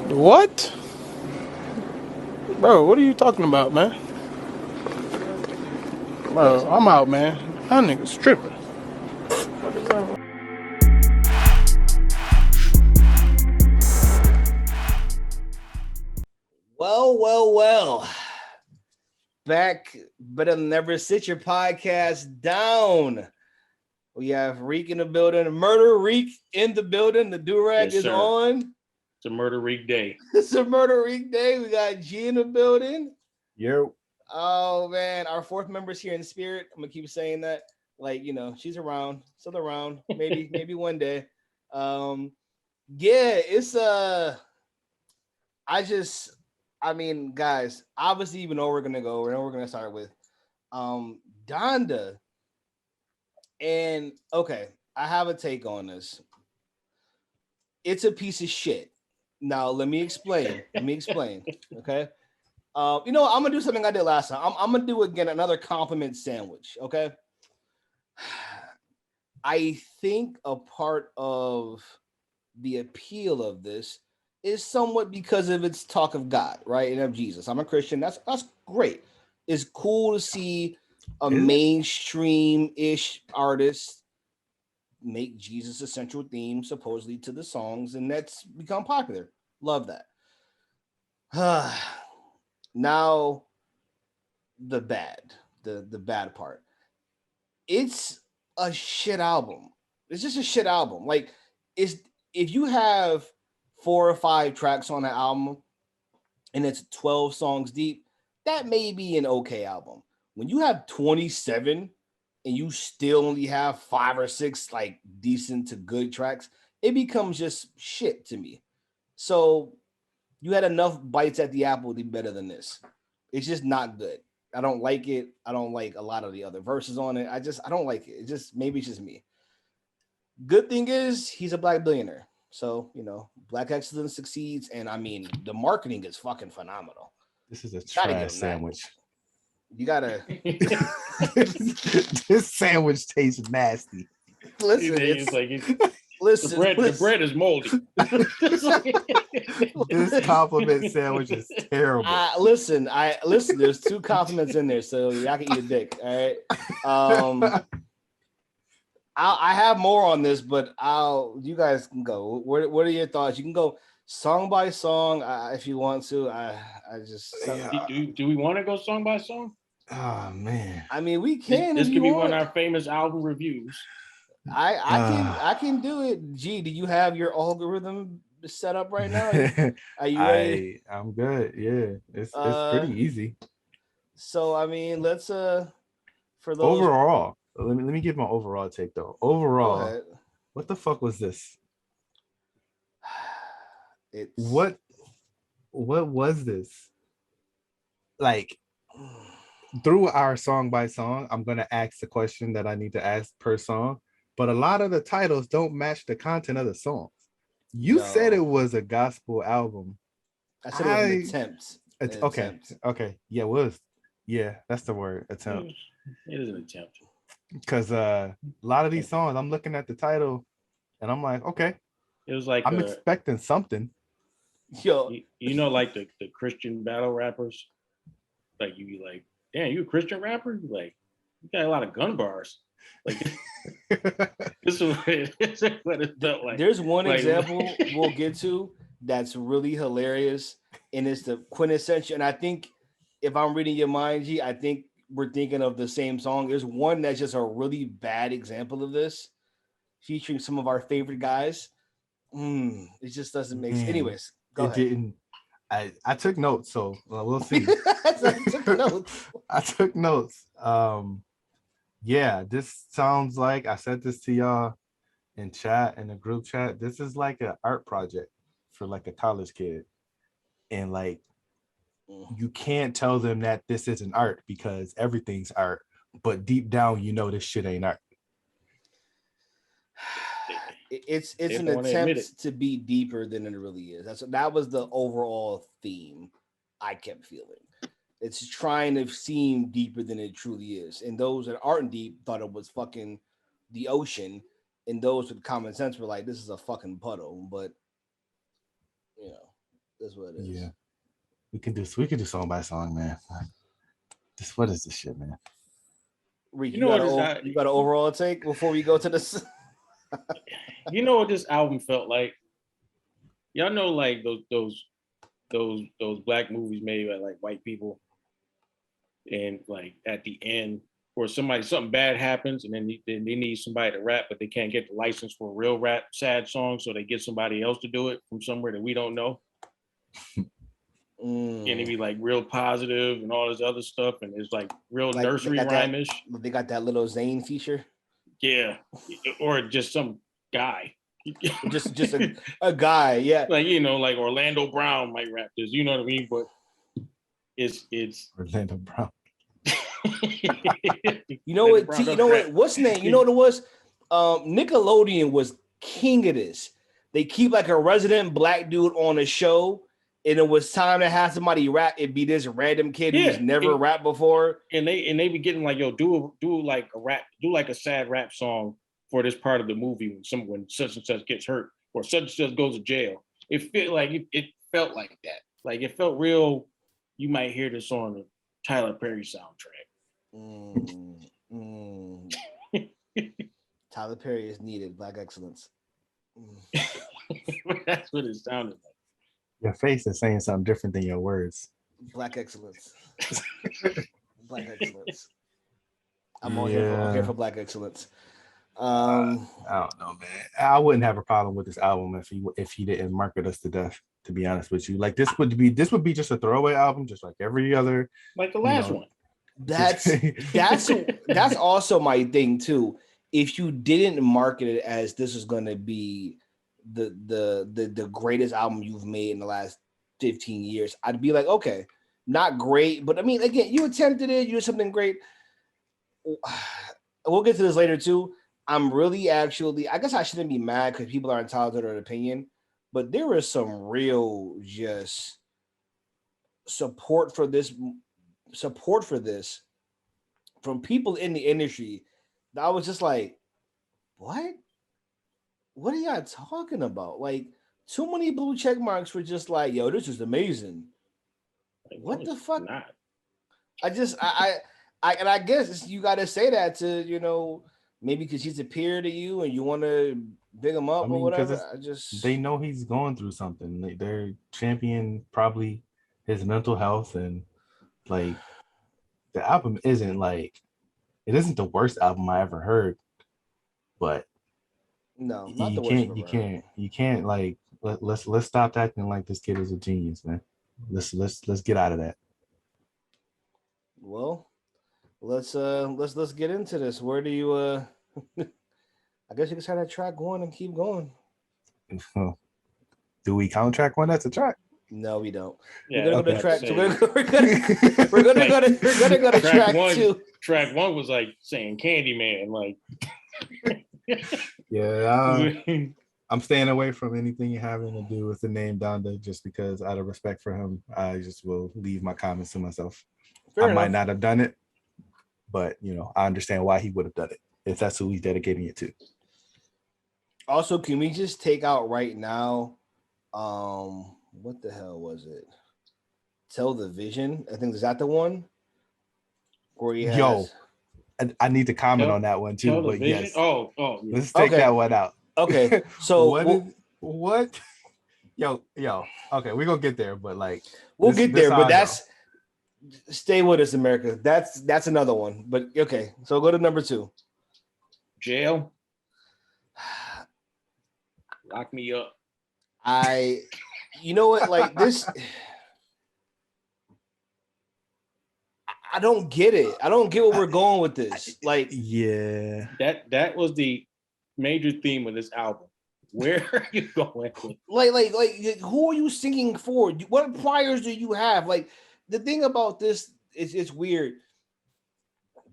What? Bro, what are you talking about, man? Bro, I'm out, man. That nigga's tripping. Well. Back better than ever. Sit your podcast down. We have Reek in the building. Murder Reek in the building. The do-rag is on. It's a Murder Reek day. It's a Murder Reek day. We got G in the building. Yo. Oh, man. Our fourth member's here in spirit. I'm going to keep saying that. Like, she's around. Still around. Maybe one day. It's guys, obviously, you know where we're gonna go. We know we're gonna start with Donda. And okay, I have a take on this. It's a piece of shit. Now, let me explain. Okay. I'm gonna do something I did last time. I'm gonna do again another compliment sandwich. Okay. I think a part of the appeal of this is somewhat because of its talk of God, right? And of Jesus. I'm a Christian. That's great. It's cool to see a mainstream-ish artist make Jesus a central theme, supposedly, to the songs, and that's become popular. Love that. Now, the bad part. It's a shit album. It's just a shit album. Like, if you have 4 or 5 tracks on the album and it's 12 songs deep, that may be an okay album. When you have 27 and you still only have 5 or 6 like decent to good tracks, it becomes just shit to me. So you had enough bites at the apple to be better than this. It's just not good. I don't like it. I don't like a lot of the other verses on it. I don't like it. Maybe it's just me. Good thing is he's a black billionaire. So, black excellence succeeds. And the marketing is fucking phenomenal. This is a trash sandwich. You gotta. This sandwich tastes nasty. Listen, the bread is moldy. This compliment sandwich is terrible. Listen. There's 2 compliments in there, so I can eat a dick. All right. I have more on this, but you guys can go. What are your thoughts? You can go song by song if you want to. Do we want to go song by song? Oh man. We can. This could be one of our famous album reviews. I can do it. G, do you have your algorithm set up right now? Are you ready? I'm good. Yeah, it's pretty easy. So let's for those overall. Let me give my overall take though. Overall, what the fuck was this? What was this? Like, through our song by song, I'm gonna ask the question that I need to ask per song, but a lot of the titles don't match the content of the songs. You said it was a gospel album. I said it was an attempt. Okay. Yeah, it was. Yeah, that's the word. Attempt. It is an attempt. Because a lot of these songs, I'm looking at the title and I'm like, okay. It was like I'm expecting something. Yo, like the Christian battle rappers, like you be like, damn, you a Christian rapper? Like, you got a lot of gun bars. Like, this is what it felt like. There's one example we'll get to that's really hilarious, and it's the quintessential. And I think if I'm reading your mind, G, I think we're thinking of the same song. There's one that's just a really bad example of this, featuring some of our favorite guys. It just doesn't make sense. Anyways, go ahead. Didn't. I took notes, so we'll see. I took notes. Yeah, this sounds like, I said this to y'all in the group chat. This is like an art project for like a college kid, and like, you can't tell them that this isn't art because everything's art, but deep down, this shit ain't art. It's an attempt to be deeper than it really is. That was the overall theme I kept feeling. It's trying to seem deeper than it truly is. And those that aren't deep thought it was fucking the ocean. And those with common sense were like, this is a fucking puddle. But, That's what it is. Yeah, we can do song by song, man. What is this shit, man? Reek, You know what you got an overall take before we go to this? You know what this album felt like? Y'all know like those black movies made by like white people, and like at the end, or something bad happens, and then they need somebody to rap, but they can't get the license for a real rap sad song, so they get somebody else to do it from somewhere that we don't know. And it be like real positive and all this other stuff, and it's like real like nursery rhyme-ish. They got that little Zayn feature. Yeah, or just some guy. just a guy, yeah. Like, you know, like Orlando Brown might rap this, you know what I mean? But it's Orlando Brown. You know what? You know what? What's name? You know what it was? Nickelodeon was king of this. They keep like a resident black dude on a show, and it was time to have somebody rap. It'd be this random kid who's never rapped before, and they be getting like, yo, do like a rap, do like a sad rap song for this part of the movie when such and such gets hurt or such and such goes to jail. It felt like it felt like that. Like it felt real. You might hear this on the Tyler Perry soundtrack. Tyler Perry is needed. Black excellence. That's what it sounded like. Your face is saying something different than your words. Black excellence. Black excellence. I'm here for black excellence. I don't know, man. I wouldn't have a problem with this album if he didn't market us to death. To be honest with you, like this would be just a throwaway album, just like every other, like the last one. That's also my thing too. If you didn't market it as this is going to be the greatest album you've made in the last 15 years, I'd be like, okay, not great, but I mean, again, you attempted it, you did something great. We'll get to this later too. I'm really I guess I shouldn't be mad because people are entitled to their opinion, but there is some real just support for this from people in the industry that I was just like, what are y'all talking about? Like, too many blue check marks were just like, yo, this is amazing. Like, what the fuck? Not. I guess you got to say that to, you know, maybe because he's a peer to you and you want to big him up or whatever. They know he's going through something. They're championing probably his mental health, and like the album isn't the worst album I ever heard, but no, not the worst. You can't like let's stop acting like this kid is a genius, man. Let's get out of that. Well, let's get into this. Where do you I guess you can start that track going and keep going. Do we count track one as a track? No, we don't. Yeah, we're gonna go to track. We're gonna go to track one, 2. Track 1 was like saying Candyman, like. Yeah, I'm staying away from anything having to do with the name Donda, just because out of respect for him, I just will leave my comments to myself. Fair enough. Might not have done it, but you know, I understand why he would have done it if that's who he's dedicating it to. Also, can we just take out right now? What the hell was it? Tell the Vision. I think is that the one where he has. I need to comment on that one too, but yes. Oh, let's take that one out. Okay, so what? Yo, okay, we're gonna get there, but like we'll get there, but that's stay with us, America. That's another one, but okay. So go to number 2. Jail. Lock me up. You know what? Like this. I don't get it. I don't get where we're going with this. Like, yeah, that was the major theme of this album. Where are you going? Like, who are you singing for? What priors do you have? Like, the thing about this is it's weird.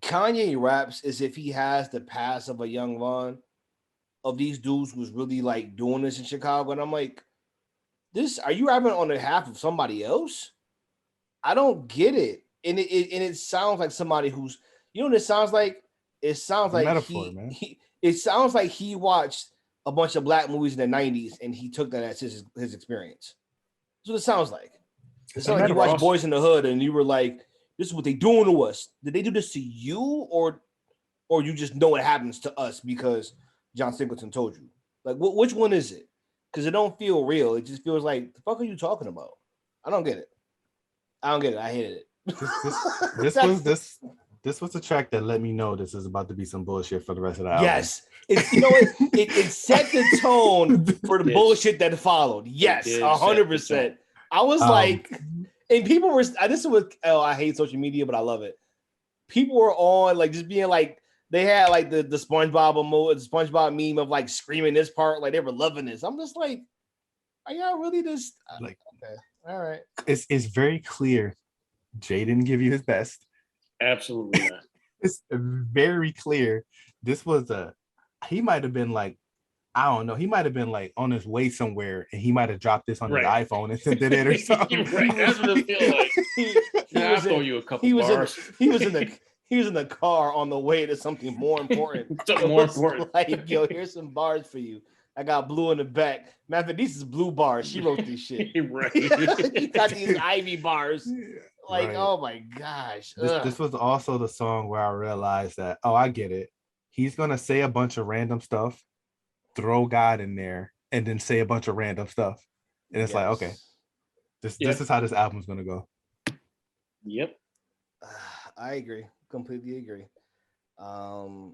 Kanye raps as if he has the past of a Young Von, of these dudes who's really like doing this in Chicago, and I'm like, are you rapping on behalf of somebody else? I don't get it. And it sounds like somebody who's, you know what it sounds like? It sounds like metaphor, it sounds like he watched a bunch of black movies in the 90s and he took that as his experience. That's what it sounds like. It It's sounds like you watched awesome. Boys in the Hood and you were like, "This is what they doing to us." Did they do this to you, or you just know it happens to us because John Singleton told you? Like, which one is it? Because it don't feel real. It just feels like, the fuck are you talking about? I don't get it. I hated it. This was a track that let me know this is about to be some bullshit for the rest of the album. Yes. It set the tone for the bullshit that followed. Yes, 100%. I was like, and people were, this was, I hate social media, but I love it. People were on, like, just being like, they had like the SpongeBob meme of like screaming this part, like they were loving this. I'm just like, are y'all really just like, okay, all right. It's very clear Jay didn't give you his best. Absolutely not. It's very clear. This was he might have been like, I don't know, he might have been like on his way somewhere and he might have dropped this on his iPhone and sent it in or something. Right. That's what it feels like. I'll throw you a couple bars. He was in the car on the way to something more important. Something more important. Like, yo, here's some bars for you. I got blue in the back. Matter of fact, these is blue bars. She wrote this shit. Right. You got these Ivy bars. Like, right. Oh my gosh. This was also the song where I realized that, oh, I get it. He's gonna say a bunch of random stuff, throw God in there, and then say a bunch of random stuff. And it's like, okay, this is how this album's gonna go. Yep. I agree. Completely agree. I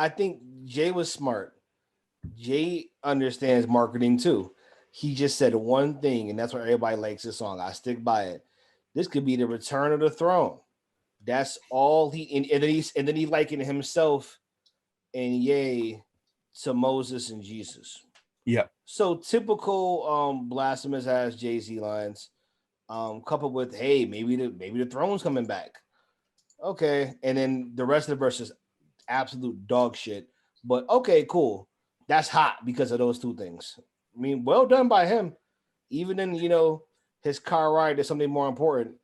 think Jay was smart. Jay understands marketing too. He just said one thing, and that's why everybody likes this song. I stick by it. This could be the return of the throne. That's all he and then he likened himself and Ye to Moses and Jesus. Yeah. So typical blasphemous ass Jay-Z lines, coupled with, hey, maybe the throne's coming back. Okay, and then the rest of the verse is absolute dog shit. But okay, cool. That's hot because of those two things. I mean, well done by him. Even in his car ride is something more important.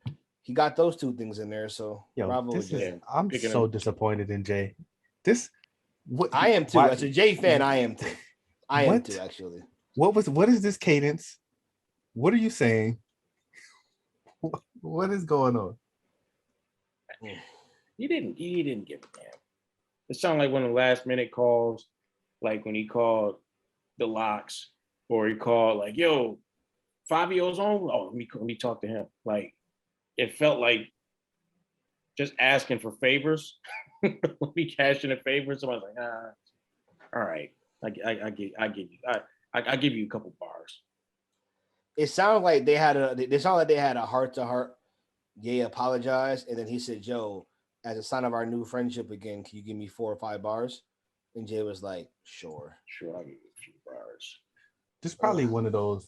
He got those two things in there. So bravo, Jay. I'm so disappointed in Jay. I am too. As a Jay fan, I am too. I am too, actually. What is this cadence? What are you saying? What is going on? He didn't give a damn. It sounded like one of the last minute calls, like when he called the Locks, or he called like, yo, Fabio's on. Oh, let me talk to him. Like, it felt like just asking for favors. Let me cash in a favor. Somebody's like, all right, I give you a couple bars. It sounded like they had a heart to heart. Ye apologized, and then he said, Joe, as a sign of our new friendship again, can you give me 4 or 5 bars? And Jay was like, sure, I'll give you a few bars. This is probably one of those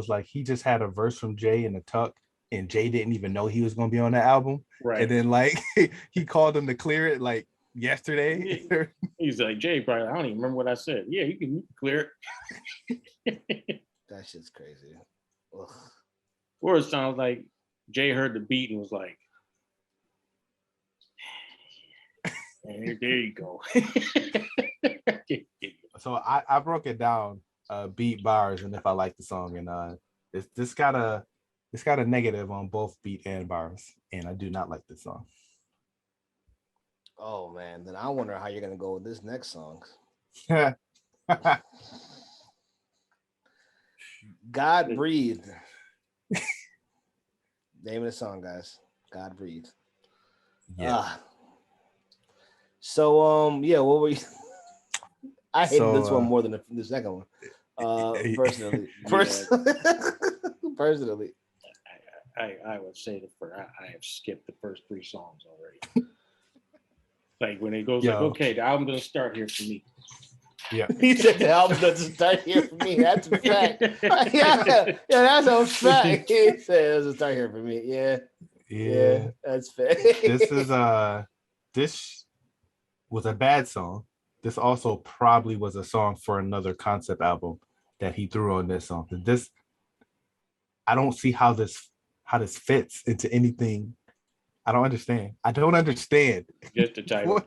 like he just had a verse from Jay in the tuck, and Jay didn't even know he was gonna be on the album. Right. And then like he called him to clear it like yesterday. He's like, Jay, probably, I don't even remember what I said. Yeah, you can clear it. That shit's crazy. Ugh. Or it sounds like Jay heard the beat and was like, there you go. So I broke it down, beat, bars, and if I like the song, and it's got a negative on both beat and bars, and I do not like this song. Oh man, then I wonder how you're gonna go with this next song. God breathed. Name of the song, guys. God breathed. Yeah. So what were you? I hated this one more than the second one. Personally. Personally. I would say I have skipped the first 3 songs already. Like when it goes like, okay, the album doesn't start here for me. Yeah. He said the album doesn't start here for me. That's a fact. yeah, that's a fact. He said it doesn't start here for me. Yeah, that's fact. This was a bad song. This also probably was a song for another concept album that he threw on this song. I don't see how this fits into anything. I don't understand. Just the title.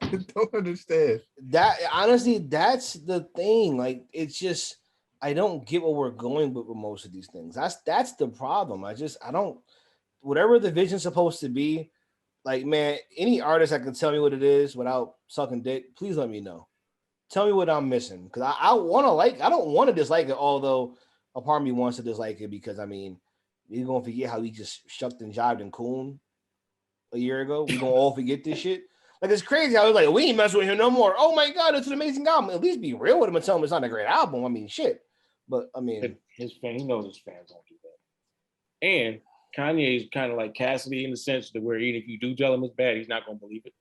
I don't understand. That honestly, that's the thing. Like, it's just I don't get what we're going with most of these things. That's the problem. I don't. Whatever the vision's supposed to be, like, man, any artist that can tell me what it is without sucking dick, please let me know. Tell me what I'm missing, because I want to like. I don't want to dislike it, although a part of me wants to dislike it because I mean, you're gonna forget how we just shucked and jived and coon a year ago. We're gonna all forget this shit. Like, it's crazy. I was like, we ain't messing with him no more. Oh my god, it's an amazing album. At least be real with him and tell him it's not a great album. I mean, shit. But I mean, his fan, he knows his fans don't do that. And Kanye is kind of like Cassidy in the sense that where even if you do tell him it's bad, he's not gonna believe it.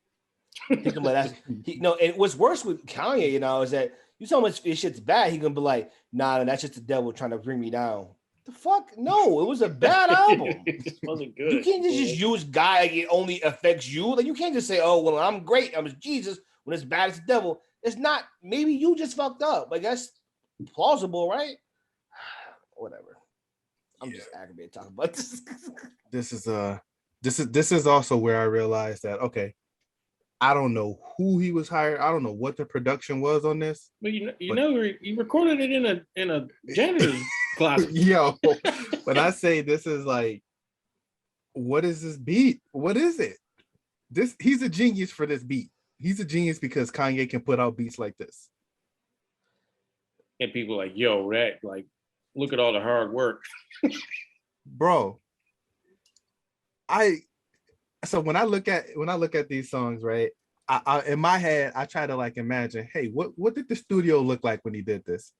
And what's worse with Kanye, is that you tell him his shit's bad, he gonna be like, nah, that's just the devil trying to bring me down. The fuck? No, it was a bad album. It wasn't good. You can't just use guy like it only affects you. Like, you can't just say, oh, well, I'm great, I'm Jesus, when it's bad as the devil. It's not. Maybe you just fucked up. Like, that's plausible, right? Whatever. I'm just aggravated talking about this. This is also where I realized that, okay, I don't know who he was hired. I don't know what the production was on this. But he recorded it in a janitor's closet. Yo, when I say this is like, what is this beat? What is it? He's a genius for this beat. He's a genius because Kanye can put out beats like this. And people like, yo, that, like, look at all the hard work. Bro. So when I look at these songs, right? I in my head, I try to like imagine, hey, what did the studio look like when he did this?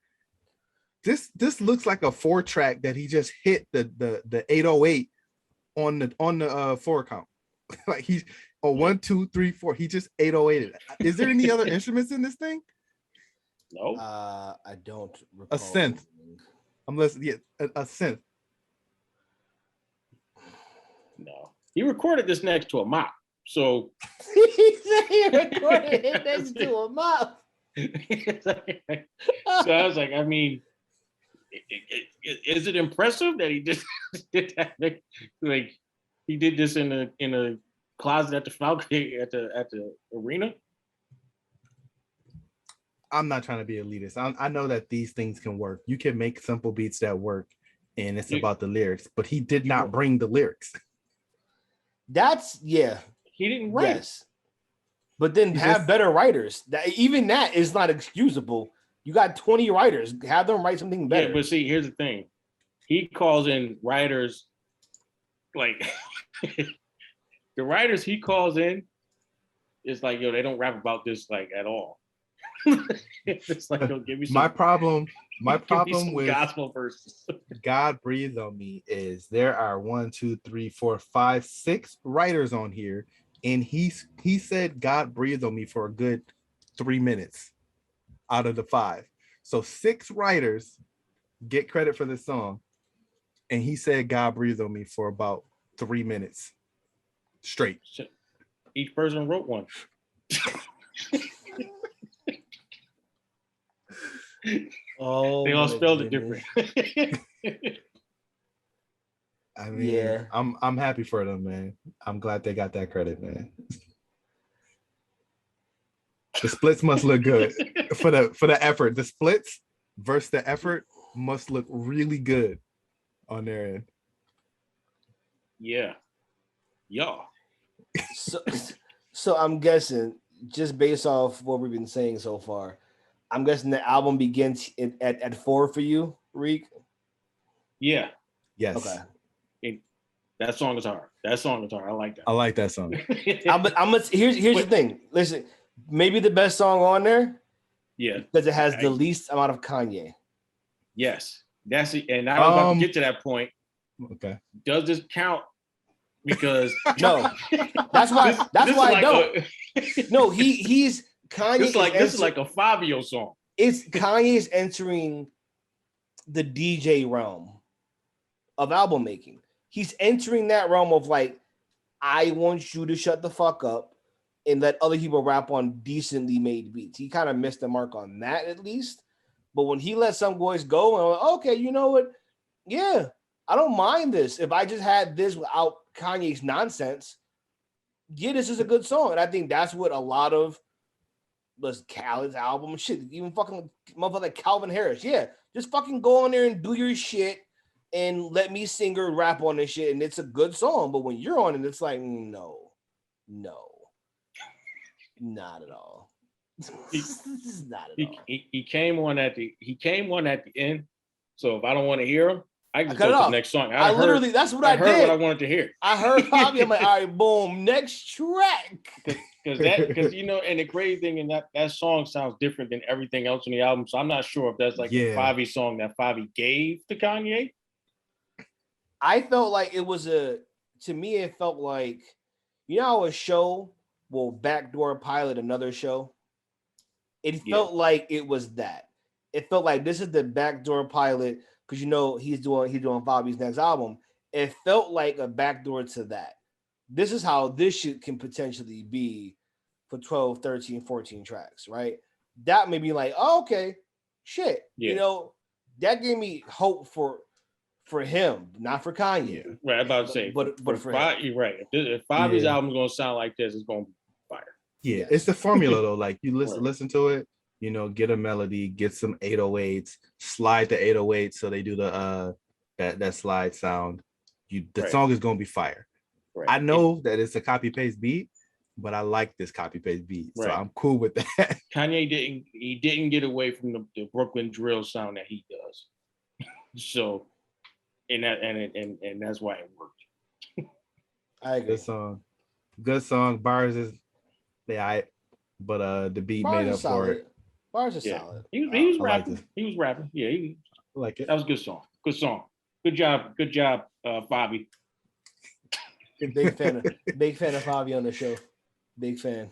This looks like a 4-track that he just hit the 808 on the 4 count. Like he's 1, 2, 3, 4. He just 808 it. Is there any other instruments in this thing? No. I don't recall. A synth. I'm listening. Yeah, a synth. No. He recorded this next to a mop. So he said he recorded it next to a mop. So I was like, I mean, is it impressive that he just did that? Like he did this in a closet at the Falcon at the arena? I'm not trying to be elitist. I know that these things can work. You can make simple beats that work, and it's about the lyrics. But he did not bring the lyrics. That's He didn't write. Yes. But then have better writers. Even that is not excusable. You got 20 writers. Have them write something better. Yeah, but see, here's the thing. He calls in writers like the writers he calls in is like, yo, they don't rap about this like at all. It's like, yo, give me some. My problem with gospel verses. God Breathed on Me is there are 1, 2, 3, 4, 5, 6 writers on here, and he said God breathed on me for a good 3 minutes out of the 5. So 6 writers get credit for this song, and he said God breathed on me for about 3 minutes straight. Each person wrote one. Oh, they all spelled it different. I mean, I'm happy for them, man. I'm glad they got that credit, man. The splits must look good for the effort. The splits versus the effort must look really good on their end. Yeah. So I'm guessing, just based off what we've been saying so far, I'm guessing the album begins at 4 for you, Reek? Yeah. Yes. Okay. That song is hard. I like that. I like that song. Here's the thing. Listen, maybe the best song on there. Yeah. Because it has the least amount of Kanye. Yes. That's it. And I was about to get to that point. Okay. Does this count? Because no. That's why I don't. No, he's Kanye. This is like a Fabio song. It's Kanye's entering the DJ realm of album making. He's entering that realm of like, I want you to shut the fuck up and let other people rap on decently made beats. He kind of missed the mark on that at least. But when he let some boys go, and I'm like, okay, you know what? Yeah, I don't mind this. If I just had this without Kanye's nonsense, yeah, this is a good song. And I think that's what a lot of was Khaled's album, shit, even fucking motherfucker Calvin Harris. Yeah, just fucking go on there and do your shit and let me sing or rap on this shit, and it's a good song. But when you're on it, it's like, no, not at all. Not at all. He came on at the end. So if I don't want to hear him, I can cut go it to off. the next song. That's what I heard did. what I wanted to hear. I heard Bobby. I'm like, all right, boom, next track. Because you know, and the crazy thing in that song sounds different than everything else on the album. So I'm not sure if that's like a Favi song that Favi gave to Kanye. I felt like it was to me, it felt like, you know how a show will backdoor pilot another show? It felt like it was that. It felt like this is the backdoor pilot, because you know he's doing Fabi's next album. It felt like a backdoor to that. This is how this shit can potentially be for 12, 13, 14 tracks, right? That made me like, oh, okay, shit. Yeah. You know, that gave me hope for him, not for Kanye. Yeah. Right, I'm about to say, but for him. You're right. If Fabi's album is gonna sound like this, it's gonna be fire. Yeah, yes. It's the formula though. Like you listen to it, you know, get a melody, get some 808s, slide the 808s so they do the that slide sound. The song is gonna be fire. Right. I know that it's a copy paste beat, but I like this copy paste beat, so I'm cool with that. Kanye didn't get away from the Brooklyn drill sound that he does. So, and that's why it worked. I agree. Good song. Bars is but the beat made up for it. Bars are solid. He was rapping. He was rapping. Yeah, I like it. That was a good song. Good song. Good job, Fabi. Big fan of Fabi on the show. Big fan.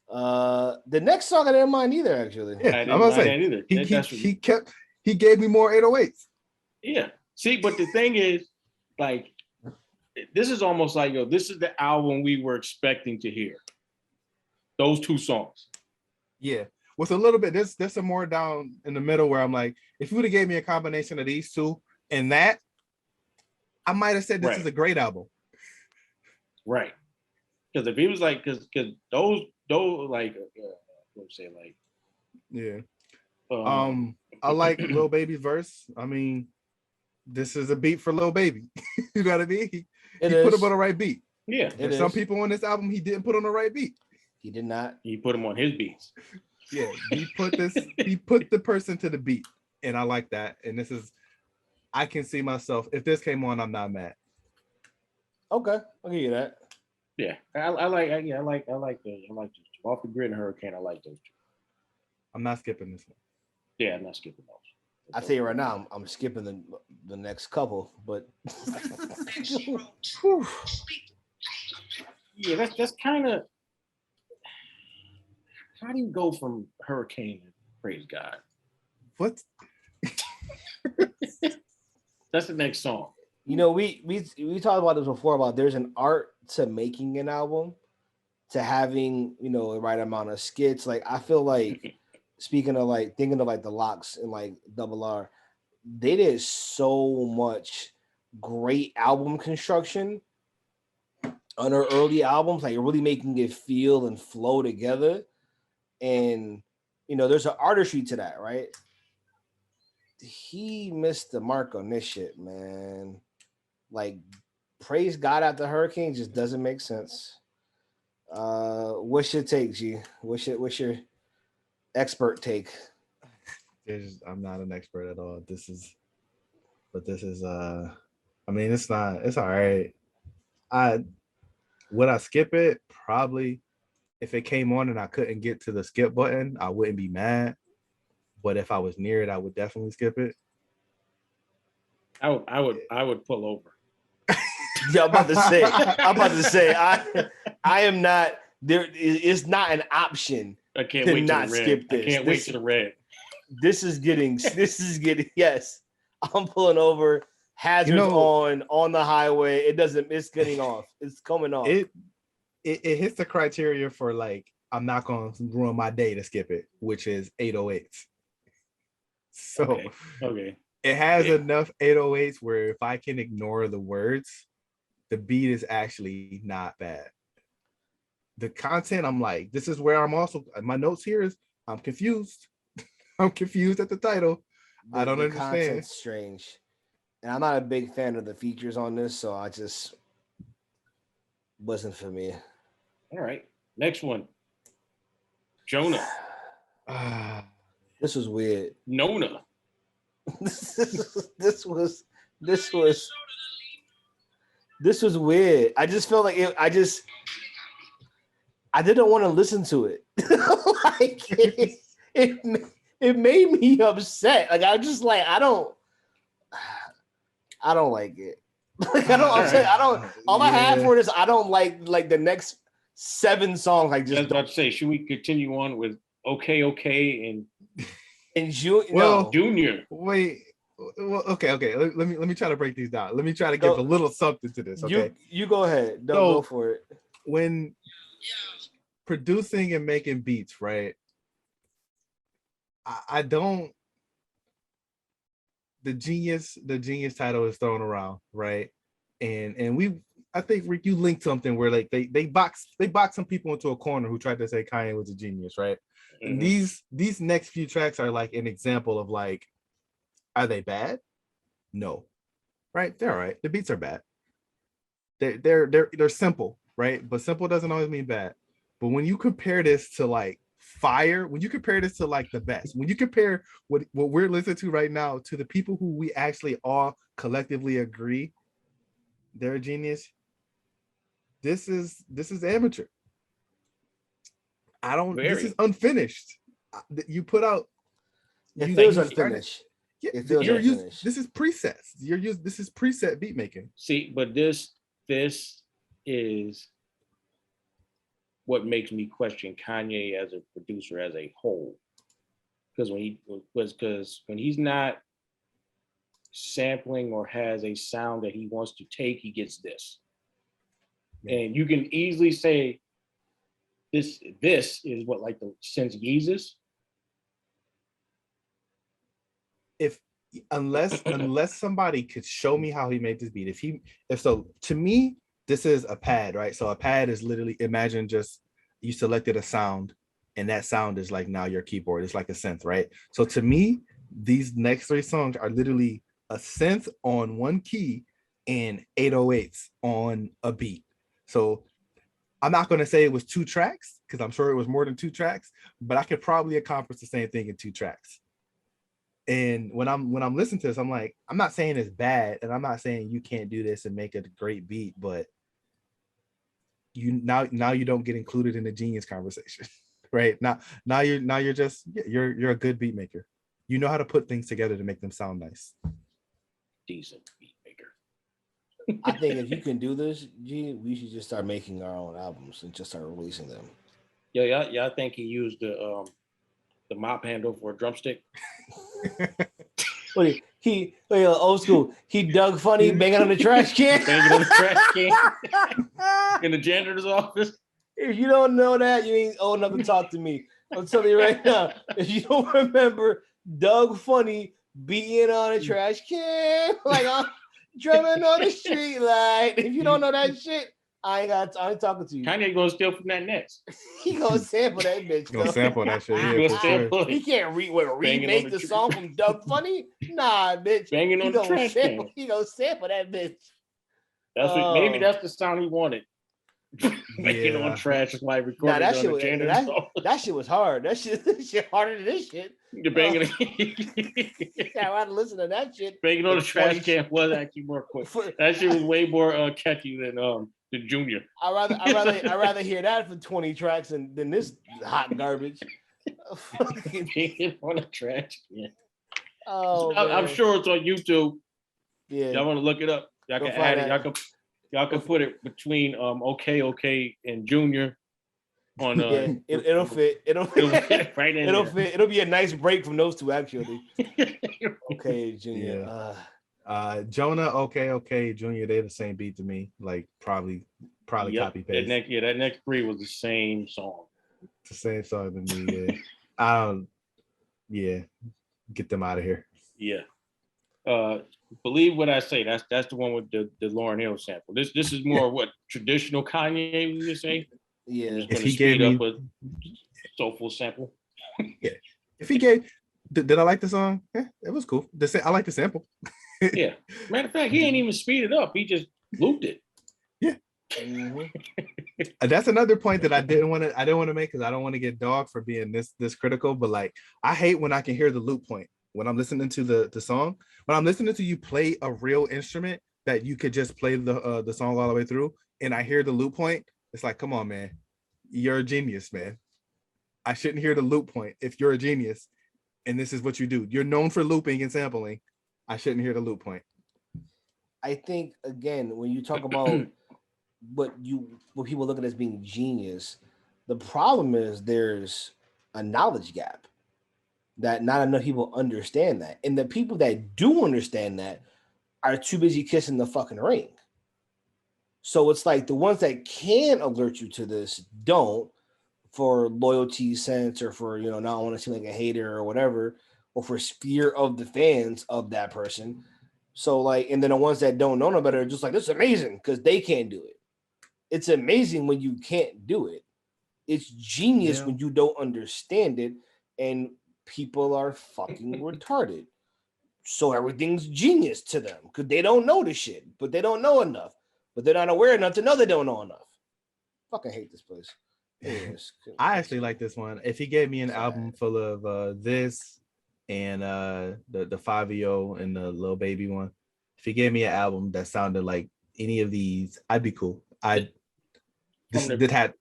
The next song I didn't mind either, actually. Yeah, I didn't mind that either. He gave me more 808s. Yeah. See, but the thing is, like, this is almost like, this is the album we were expecting to hear. Those two songs. Yeah. With a little bit, there's some more down in the middle where I'm like, if you would have gave me a combination of these two and that, I might have said this is a great album. Right. Because if he was like, because those like, let's say like, yeah. I like Lil Baby's verse. I mean, this is a beat for Lil Baby. You know what I mean? He put him on the right beat. Yeah. Some people on this album he didn't put on the right beat. He did not. He put him on his beats. Yeah, he put the person to the beat, and I like that. And I can see myself, if this came on, I'm not mad. Okay, I'll give you that. Yeah, I like the Off the Grid and Hurricane. I like those two. I'm not skipping this one. Yeah, I'm not skipping those. I tell you right now, I'm skipping the next couple, but yeah, that's kind of. How do you go from Hurricane to Praise God? What? That's the next song. You know, we talked about this before, about there's an art to making an album, to having, you know, the right amount of skits. Like, I feel like, speaking of like, thinking of like the Locks and like Double R, they did so much great album construction on their early albums, like really making it feel and flow together. And, you know, there's an artistry to that, right? He missed the mark on this shit, man. Like, Praise God after Hurricane just doesn't make sense. What's your take, G? What's your expert take? I'm not an expert at all. This is I mean, it's all right. Would I skip it? Probably. If it came on and I couldn't get to the skip button, I wouldn't be mad. But if I was near it, I would definitely skip it. I would pull over. Yeah, I'm about to say, I am not there. It's not an option. I can't wait to not skip this. I can't wait to the red. This is getting. Yes, I'm pulling over. Hazards on the highway. It's getting off. It's coming off. It hits the criteria for, like, I'm not going to ruin my day to skip it, which is 808s. So okay. It has enough 808s where if I can ignore the words, the beat is actually not bad. the content, I'm like, this is where I'm also, my notes here is I'm confused. I'm confused at the title. I don't understand. Content's strange. And I'm not a big fan of the features on this, so I just wasn't for me. All right. Next one. Jonah. This was weird. Nona. this was weird. I just felt like I didn't want to listen to it. Like it made me upset. Like I'm just like I don't like it. Like all I have for this, I don't like the next 7 songs. Like just I was about to say, should we continue on with okay and Junior? Wait. Well, okay. Let me try to break these down. Let me try to give a little something to this. Okay, you go ahead. Go for it. When producing and making beats, right? I don't. The genius title is thrown around, right? And I think Rick, you linked something where like they box some people into a corner who tried to say Kanye was a genius, right? Mm-hmm. And these next few tracks are like an example of like, are they bad? No, right? They're all right. The beats are bad. They're simple, right? But simple doesn't always mean bad. But when you compare this to like fire, when you compare this to like the best, when you compare what we're listening to right now to the people who we actually all collectively agree they're a genius, this is amateur. This is unfinished. You put out. It feels unfinished. Yeah, this is presets. This is preset beat making. See, but this is what makes me question Kanye as a producer as a whole. Because when he's not sampling or has a sound that he wants to take, he gets this. Yeah. And you can easily say this is what like the since Yeezus. Unless somebody could show me how he made this beat. If so, to me, this is a pad, right? So a pad is literally, imagine just you selected a sound and that sound is like now your keyboard. It's like a synth, right? So to me, these next 3 songs are literally a synth on one key and 808s on a beat. So I'm not going to say it was 2 tracks because I'm sure it was more than 2 tracks, but I could probably accomplish the same thing in 2 tracks. And when I'm listening to this, I'm like, I'm not saying it's bad, and I'm not saying you can't do this and make it a great beat, but you now you don't get included in the genius conversation, right? Now you're just you're a good beat maker. You know how to put things together to make them sound nice. Decent beat maker. I think if you can do this, G, we should just start making our own albums and just start releasing them. Yeah. I think he used the mop handle for a drumstick. He old school. He dug funny, banging on the trash can. In the janitor's office. If you don't know that, you ain't old enough to talk to me. I'm telling you right now. If you don't remember Doug Funny beating on a trash can, like drumming on the street light. If you don't know that shit, I ain't talking to you. Kanye gonna steal from that next. He gonna sample that bitch. Gonna sample that shit. Yeah, for sure. He can't remake the song from Doug Funny. Nah, bitch. Banging on the trash can. He gonna sample that bitch. Maybe that's the sound he wanted. Making on trash is why recording on the janitor's office. That shit was hard. That shit harder than this shit. You're banging. Yeah, I'd listen to that shit. Banging on the trash can was actually more quick. That shit was way more catchy than the Junior. I'd rather hear that for 20 tracks than this hot garbage. Banging on a trash can. Oh, I'm sure it's on YouTube. Yeah, y'all want to look it up? Y'all can add it. Y'all can put it between okay and Junior on it'll fit. It'll fit right in. It'll fit. It'll be a nice break from those two actually. Okay, Junior. Yeah. Jonah, okay, Junior, they're the same beat to me. Like probably copy paste. That next 3 was the same song. It's the same song to me. Yeah. Yeah. Get them out of here. Yeah. Believe what I say. That's the one with the Lauryn Hill sample. This is more what traditional Kanye, would you say? Yeah. I'm just If gonna he speed gave up me, a soulful sample. yeah, if he gave, did I like the song? Yeah, it was cool. I like the sample. Yeah. Matter of fact, he ain't even speed it up. He just looped it. Yeah. Mm-hmm. That's another point that I didn't want to make because I don't want to get dogged for being this critical. But like, I hate when I can hear the loop point when I'm listening to the song. When I'm listening to you play a real instrument that you could just play the song all the way through, and I hear the loop point, it's like, come on, man, you're a genius, man. I shouldn't hear the loop point if you're a genius, and this is what you do. You're known for looping and sampling. I shouldn't hear the loop point. I think again, when you talk about what people look at as being genius, the problem is there's a knowledge gap that not enough people understand that. And the people that do understand that are too busy kissing the fucking ring. So it's like the ones that can alert you to this don't, for loyalty sense or for, not want to seem like a hater or whatever, or for fear of the fans of that person. So like, and then the ones that don't know no better are just like, this is amazing because they can't do it. It's amazing when you can't do it. It's genius when you don't understand it, and people are fucking retarded. So everything's genius to them because they don't know the shit, but they don't know enough, but they're not aware enough to know they don't know enough. Fucking hate this place. Anyways, I actually like this one. If he gave me an album full of this and the 5EO and the Lil Baby one, if he gave me an album that sounded like any of these, I'd be cool. That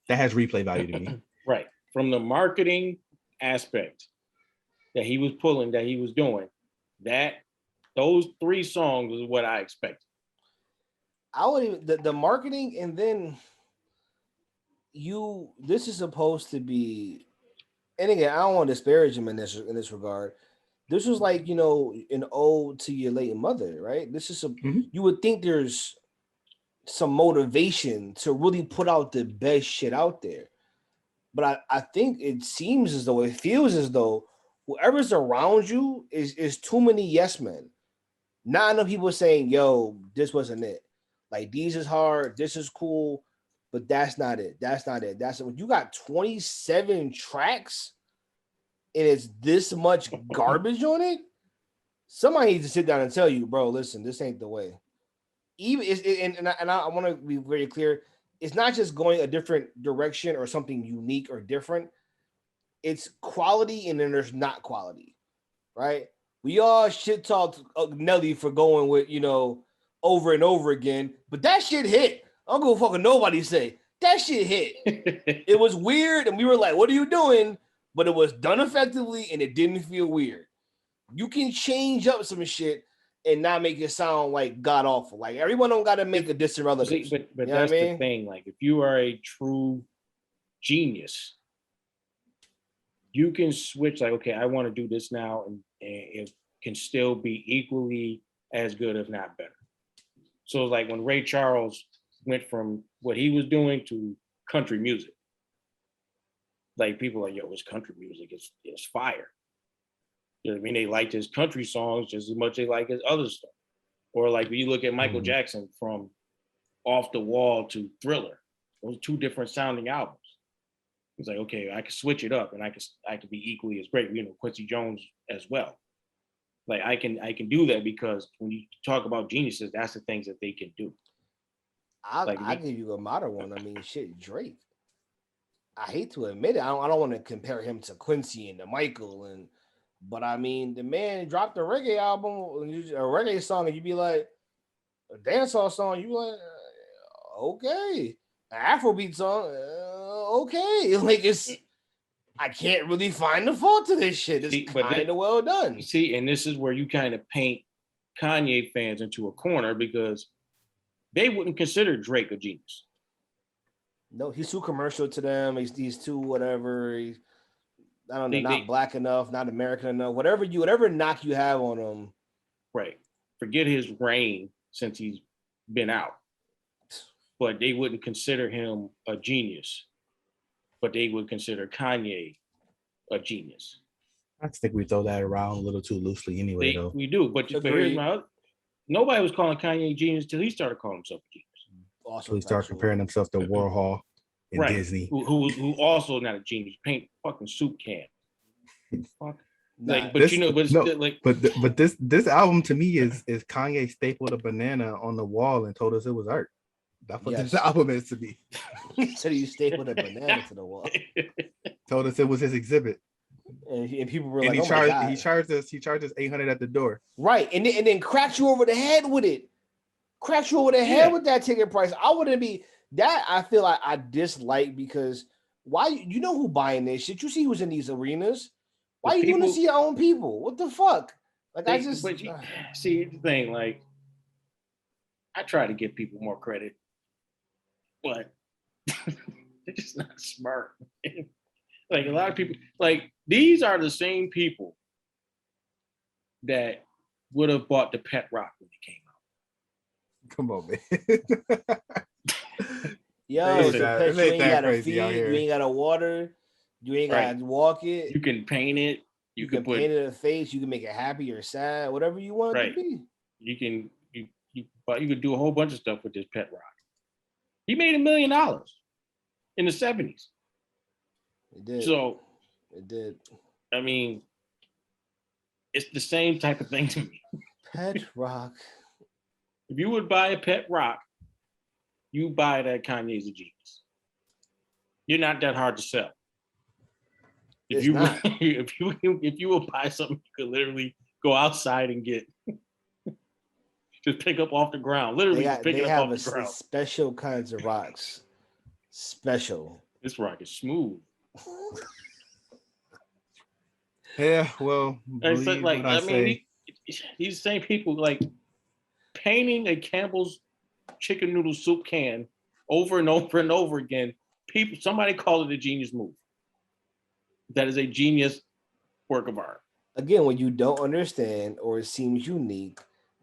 has replay value to me. Right. From the marketing aspect that he was pulling, that he was doing, those 3 songs is what I expected. I would even the marketing, and then this is supposed to be, and again, I don't want to disparage him in this regard. This was like, an ode to your late mother, right? This is you would think there's some motivation to really put out the best shit out there. But I think it feels as though whoever's around you is too many yes men. Not enough people saying, yo, this wasn't it. Like, these is hard, this is cool, but that's not it. That's not it. That's it. When you got 27 tracks and it's this much garbage on it, somebody needs to sit down and tell you, bro, listen, this ain't the way. And I want to be very clear. It's not just going a different direction or something unique or different. It's quality, and then there's not quality, right? We all shit talked Nelly for going with, over and over again, but that shit hit. I don't give a fuck what nobody say. That shit hit. It was weird, and we were like, what are you doing? But it was done effectively, and it didn't feel weird. You can change up some shit and not make it sound like god awful. Like, everyone don't got to make a distant relative. But that's the thing. Like, if you are a true genius, you can switch. Like, okay, I want to do this now, and it can still be equally as good, if not better. So, like when Ray Charles went from what he was doing to country music, like, people are like, yo, his country music is fire. You know what I mean? They liked his country songs just as much as they like his other stuff. Or like when you look at Michael Jackson, from Off the Wall to Thriller, those 2 different sounding albums. It's like, okay, I can switch it up, and I can be equally as great. Quincy Jones as well. Like, I can do that, because when you talk about geniuses, that's the things that they can do. I'll give you a modern one. I mean, shit, Drake. I hate to admit it. I don't want to compare him to Quincy and to Michael, but I mean, the man dropped a reggae album, a reggae song, and you'd be like, a dancehall song, you like, okay, an Afrobeat song, okay. Like, I can't really find the fault to this shit. It's kind of well done. See, and this is where you kind of paint Kanye fans into a corner, because they wouldn't consider Drake a genius. No, he's too commercial to them. He's too whatever. I don't know, not black enough, not American enough. Whatever knock you have on him. Right. Forget his reign since he's been out. But they wouldn't consider him a genius. But they would consider Kanye a genius. I think we throw that around a little too loosely anyway, though. We do, but here's nobody was calling Kanye a genius till he started calling himself a genius. Also, so he started comparing himself to Warhol. and Disney. Who also not a genius, paint fucking soup can. Fuck. Like, but this, you know, but no, still, like, but this album to me is Kanye stapled a banana on the wall and told us it was art. That's what this album is to me. So you stapled a banana to the wall. Told us it was his exhibit. And people were and like, he charged us $800 at the door. Right. And then cracked you over the head with it. Cracked you over the head with that ticket price. I wouldn't be that. I feel like I dislike because why? You know who buying this shit? You see who's in these arenas. Why you want to see your own people? What the fuck? Like see the thing. Like I try to give people more credit, but they're just not smart. Like a lot of people, like these are the same people that would have bought the Pet Rock when it came out. Come on, man. Yo, you ain't gotta feed, you ain't gotta water, you ain't gotta walk it. You can paint it. You can paint it in the face. You can make it happy or sad, whatever you want it to be. But you could do a whole bunch of stuff with this Pet Rock. He made $1 million in the 70s. It did. So it did. I mean, it's the same type of thing to me. Pet Rock. If you would buy a Pet Rock, you buy that Kanye's a genius. You're not that hard to sell. If you will buy something, you could literally go outside and get just pick up off the ground. Literally, pick it up off the ground. Special kinds of rocks. Special. This rock is smooth. Yeah, well, it's like I mean, these same people like painting a Campbell's chicken noodle soup can over and over and over again. Somebody called it a genius move. That is a genius work of art. Again, when you don't understand or it seems unique,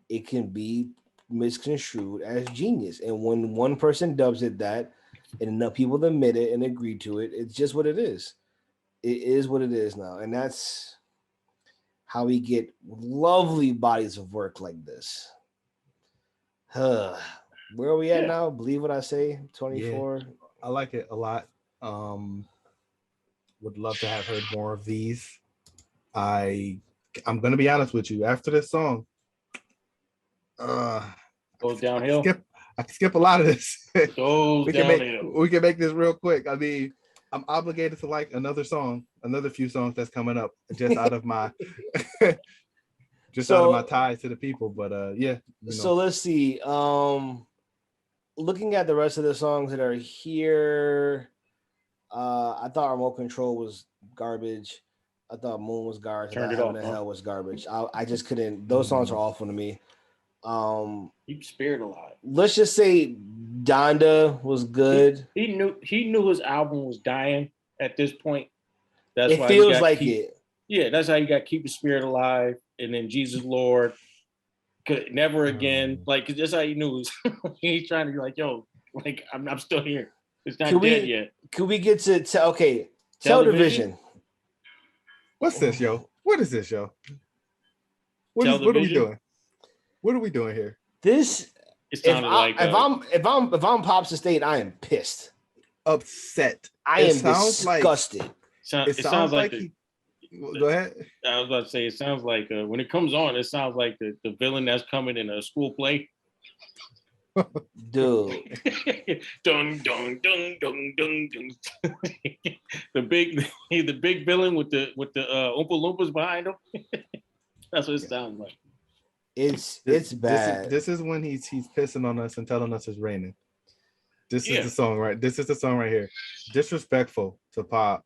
it can be misconstrued as genius. And when one person dubs it that, and enough people admit it and agree to it, it's just what it is. It is what it is now. And that's how we get lovely bodies of work like this. Where are we at now? Believe what I say? 24. Yeah, I like it a lot. Would love to have heard more of these. I'm gonna be honest with you. After this song, goes downhill. I can skip a lot of this. Goes downhill. We can make this real quick. I mean, I'm obligated to like another few songs that's coming up just out of my out of my ties to the people. But yeah. So let's see. Looking at the rest of the songs that are here, I thought Remote Control was garbage. I thought Moon was garbage. Turned it off. Hell was garbage. I just couldn't. Those songs are awful to me. Keep Spirit Alive. Let's just say Donda was good. He knew his album was dying at this point. That's it why feels like it. Yeah, that's how you got Keep the Spirit Alive, and then Jesus Lord, Never Again. Like that's how you knew he's trying to be like, yo, like I'm still here. It's not dead yet. Could we get to Television? What's this, yo? What is this, yo? What are we doing? What are we doing here? This if I'm Pops Estate, I am pissed. Upset. I am disgusted. It sounds like go ahead. I was about to say it sounds like when it comes on, it sounds like the villain that's coming in a school play. Dude. Dun dun dun dun dun dun. the big villain with the Oompa Loompas behind him. That's what it sounds like. It's bad. This is when he's pissing on us and telling us it's raining. This is the song, right? This is the song right here. Disrespectful to Pop.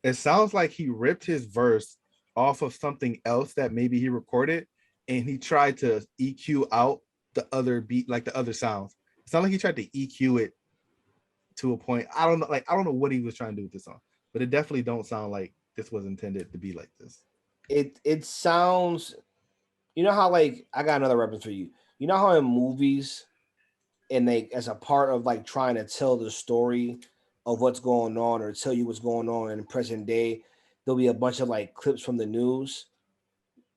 It sounds like he ripped his verse off of something else that maybe he recorded, and he tried to EQ out the other beat, like the other sounds. It sounds like he tried to EQ it to a point. I don't know what he was trying to do with this song, but it definitely don't sound like this was intended to be like this. It sounds, you know how like I got another reference for you. You know how in movies, and they as a part of like trying to tell the story of what's going on or tell you what's going on in the present day, there'll be a bunch of like clips from the news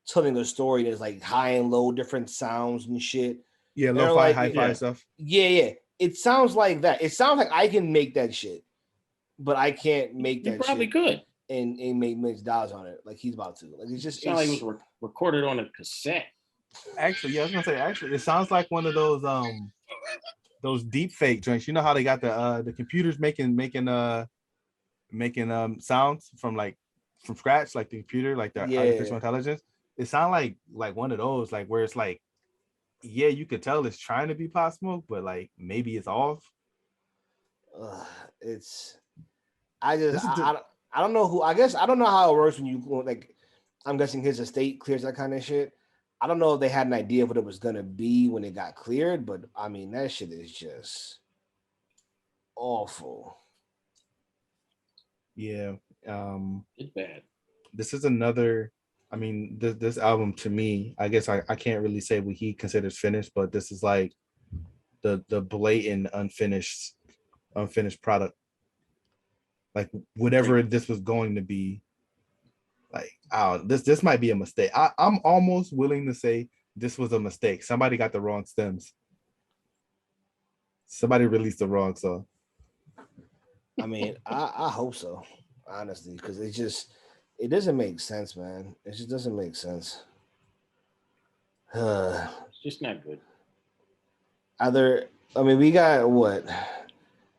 telling the story. There's like high and low different sounds and shit. Yeah, lo-fi, hi-fi stuff. Yeah. It sounds like that. It sounds like I can make that shit. but I can't make that. You probably shit could. And make millions of dollars on it, like he's about to. Like it's just sound like it was recorded on a cassette. Actually, yeah, I was gonna say. Actually, it sounds like one of those deep fake joints. You know how they got the computers making sounds from scratch, like the computer, like the artificial intelligence. It sounds like one of those, like where it's like, yeah, you could tell it's trying to be Pop Smoke, but like maybe it's off. I don't know who. I guess I don't know how it works when you like. I'm guessing his estate clears that kind of shit. I don't know if they had an idea of what it was gonna be when it got cleared, but I mean that shit is just awful. Yeah, it's bad. This is another. I mean, this album to me, I guess I can't really say what he considers finished, but this is like the blatant unfinished product. Like whatever this was going to be, like this might be a mistake. I'm almost willing to say this was a mistake. Somebody got the wrong stems. Somebody released the wrong song. I mean, I hope so, honestly, because it doesn't make sense, man. It just doesn't make sense. It's just not good. I mean, we got what?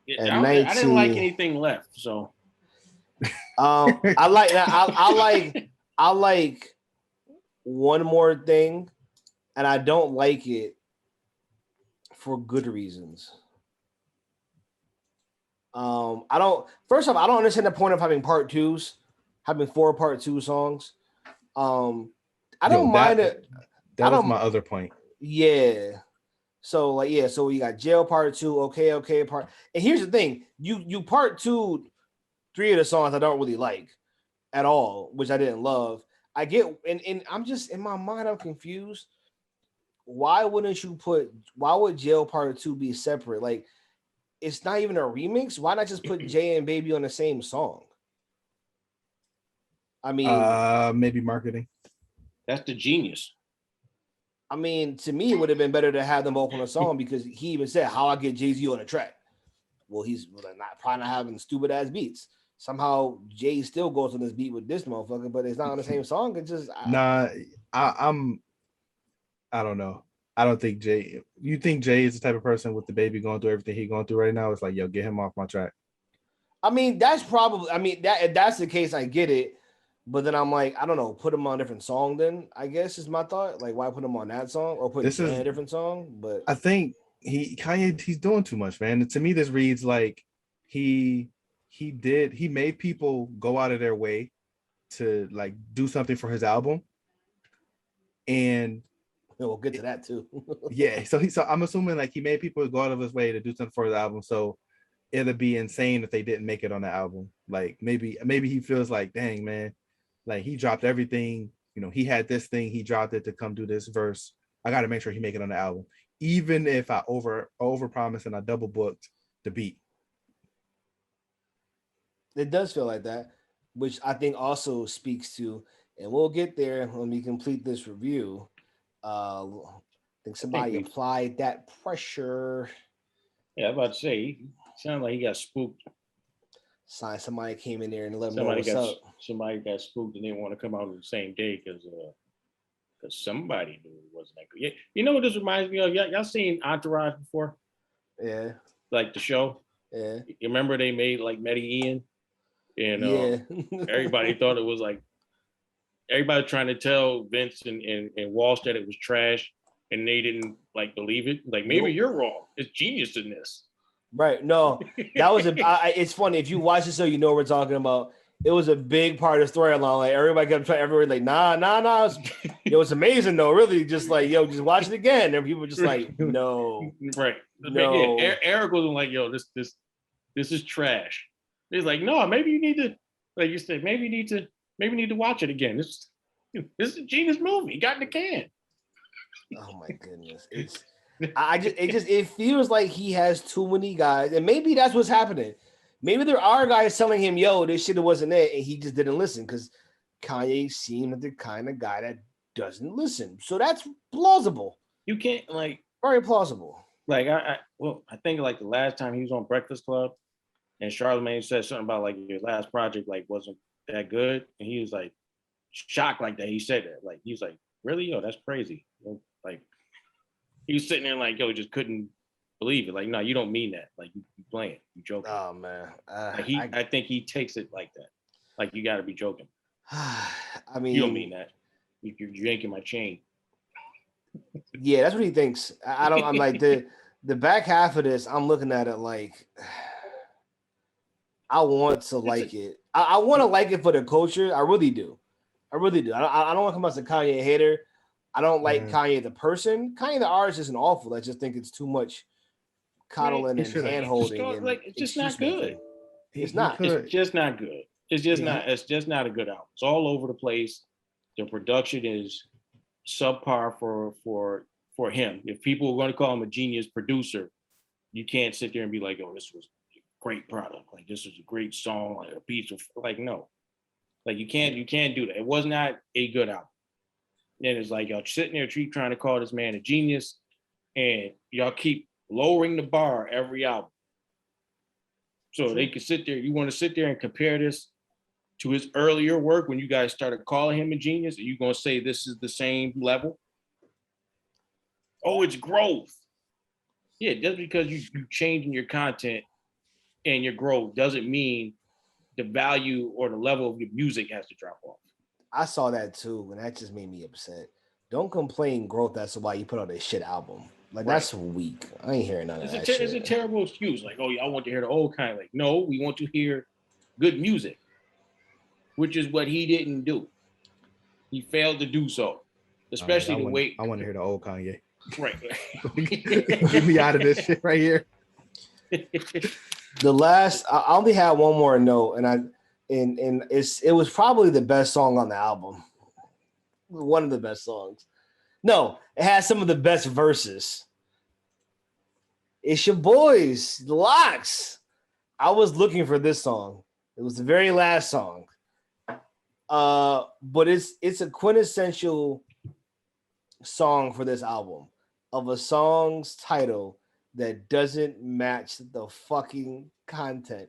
I didn't like anything left, so I like one more thing, and I don't like it for good reasons. First off, I don't understand the point of having part twos, having 4 part 2 songs. I don't mind it. That was my other point. Yeah. So so you got Jail Part 2, okay part. And here's the thing, you part 2 3 of the songs I don't really like at all, which I didn't love. I get, and I'm just in my mind, I'm confused. Why would Jail Part 2 be separate? Like, it's not even a remix. Why not just put Jay and Baby on the same song? I mean, maybe marketing. That's the genius. I mean, to me, it would have been better to have them both on a song, because he even said, "How I get Jay-Z on a track." Well, he's probably not having stupid ass beats. Somehow Jay still goes on this beat with this motherfucker, but it's not on the same song. It's just I don't know. I don't think Jay. You think Jay is the type of person with the baby going through everything he's going through right now? It's like, yo, get him off my track. I mean, that's probably. I mean, if that's the case, I get it. But then I'm like, I don't know, put him on a different song. Then I guess is my thought. Like, why put him on that song or put him in a different song? But I think he's doing too much, man. And to me, this reads like he made people go out of their way to like do something for his album, and we'll get to that too. Yeah, so I'm assuming like he made people go out of his way to do something for his album, so it'd be insane if they didn't make it on the album. Like maybe he feels like, dang man, like he dropped everything, you know, he had this thing, he dropped it to come do this verse. I got to make sure he make it on the album, even if I over promised and I double booked the beat. It does feel like that, which I think also speaks to, and we'll get there when we complete this review. I think somebody applied that pressure. Yeah, I'm about to say, he sounded like he got spooked. Somebody came in there and let him know what's up. Somebody got spooked and didn't want to come out on the same day because somebody knew it wasn't that good. You know what this reminds me of? Y'all seen Entourage before? Yeah. Like the show? Yeah. You remember they made like Medellin? And everybody thought it was like, everybody trying to tell Vince and Walsh that it was trash, and they didn't like believe it. Like, maybe you're wrong. It's genius in this. Right. No, that was it's funny. If you watch the show, you know what we're talking about. It was a big part of the storyline. Like, everybody kept trying, everybody like, nah. It was amazing though. Really, just like, yo, just watch it again. And people were just like, no. Right. No. Yeah, Eric was like, yo, this is trash. He's like, no, maybe you need to, like you said, maybe you need to watch it again. This is a genius movie. He got in the can. Oh my goodness. It feels like he has too many guys, and maybe that's what's happening. Maybe there are guys telling him, yo, this shit wasn't it, and he just didn't listen, because Kanye seemed like the kind of guy that doesn't listen. So that's plausible. You can't, like, very plausible. Like I think like the last time he was on Breakfast Club, And Charlamagne said something about like your last project like wasn't that good, and he was like shocked like that. He said that like he was like, really, yo, that's crazy. Like he was sitting there like, yo, just couldn't believe it. Like, no, you don't mean that. Like you playing, you joking. Oh man, like I think he takes it like that. Like you got to be joking. I mean, you don't mean that. You're yanking my chain. Yeah, that's what he thinks. I don't. I'm like the back half of this. I'm looking at it like I want to like it. I want to like it for the culture. I really do. I really do. I don't want to come as a Kanye hater. I don't like Kanye the person. Kanye the artist isn't awful. I just think it's too much coddling and hand holding. Like it's just not good. It's not. It's just not good. It's just not. It's just not a good album. It's all over the place. The production is subpar for him. If people are going to call him a genius producer, you can't sit there and be like, "Oh, this was a great product. Like this was a great song, like a piece of like no." Like you can't do that. It was not a good album. And it's like y'all sitting there trying to call this man a genius, and y'all keep lowering the bar every album. So they can sit there. You want to sit there and compare this to his earlier work when you guys started calling him a genius? Are you gonna say this is the same level? Oh, it's growth. Yeah, just because you changing your content and your growth doesn't mean the value or the level of your music has to drop off. I saw that too, and that just made me upset. Don't complain growth. That's why you put out a shit album. Like that's weak. I ain't hearing none of that shit. It's a terrible excuse. Like, oh, y'all want to hear the old kind. Like, no, we want to hear good music, which is what he didn't do. He failed to do so, especially the way. I want to hear the old Kanye. Right. Get me out of this shit right here. The last, I only had one more note, and it was probably the best song on the album. One of the best songs. No, it has some of the best verses. It's your boys, the Locks. I was looking for this song. It was the very last song. But it's a quintessential song for this album of a song's title that doesn't match the fucking content.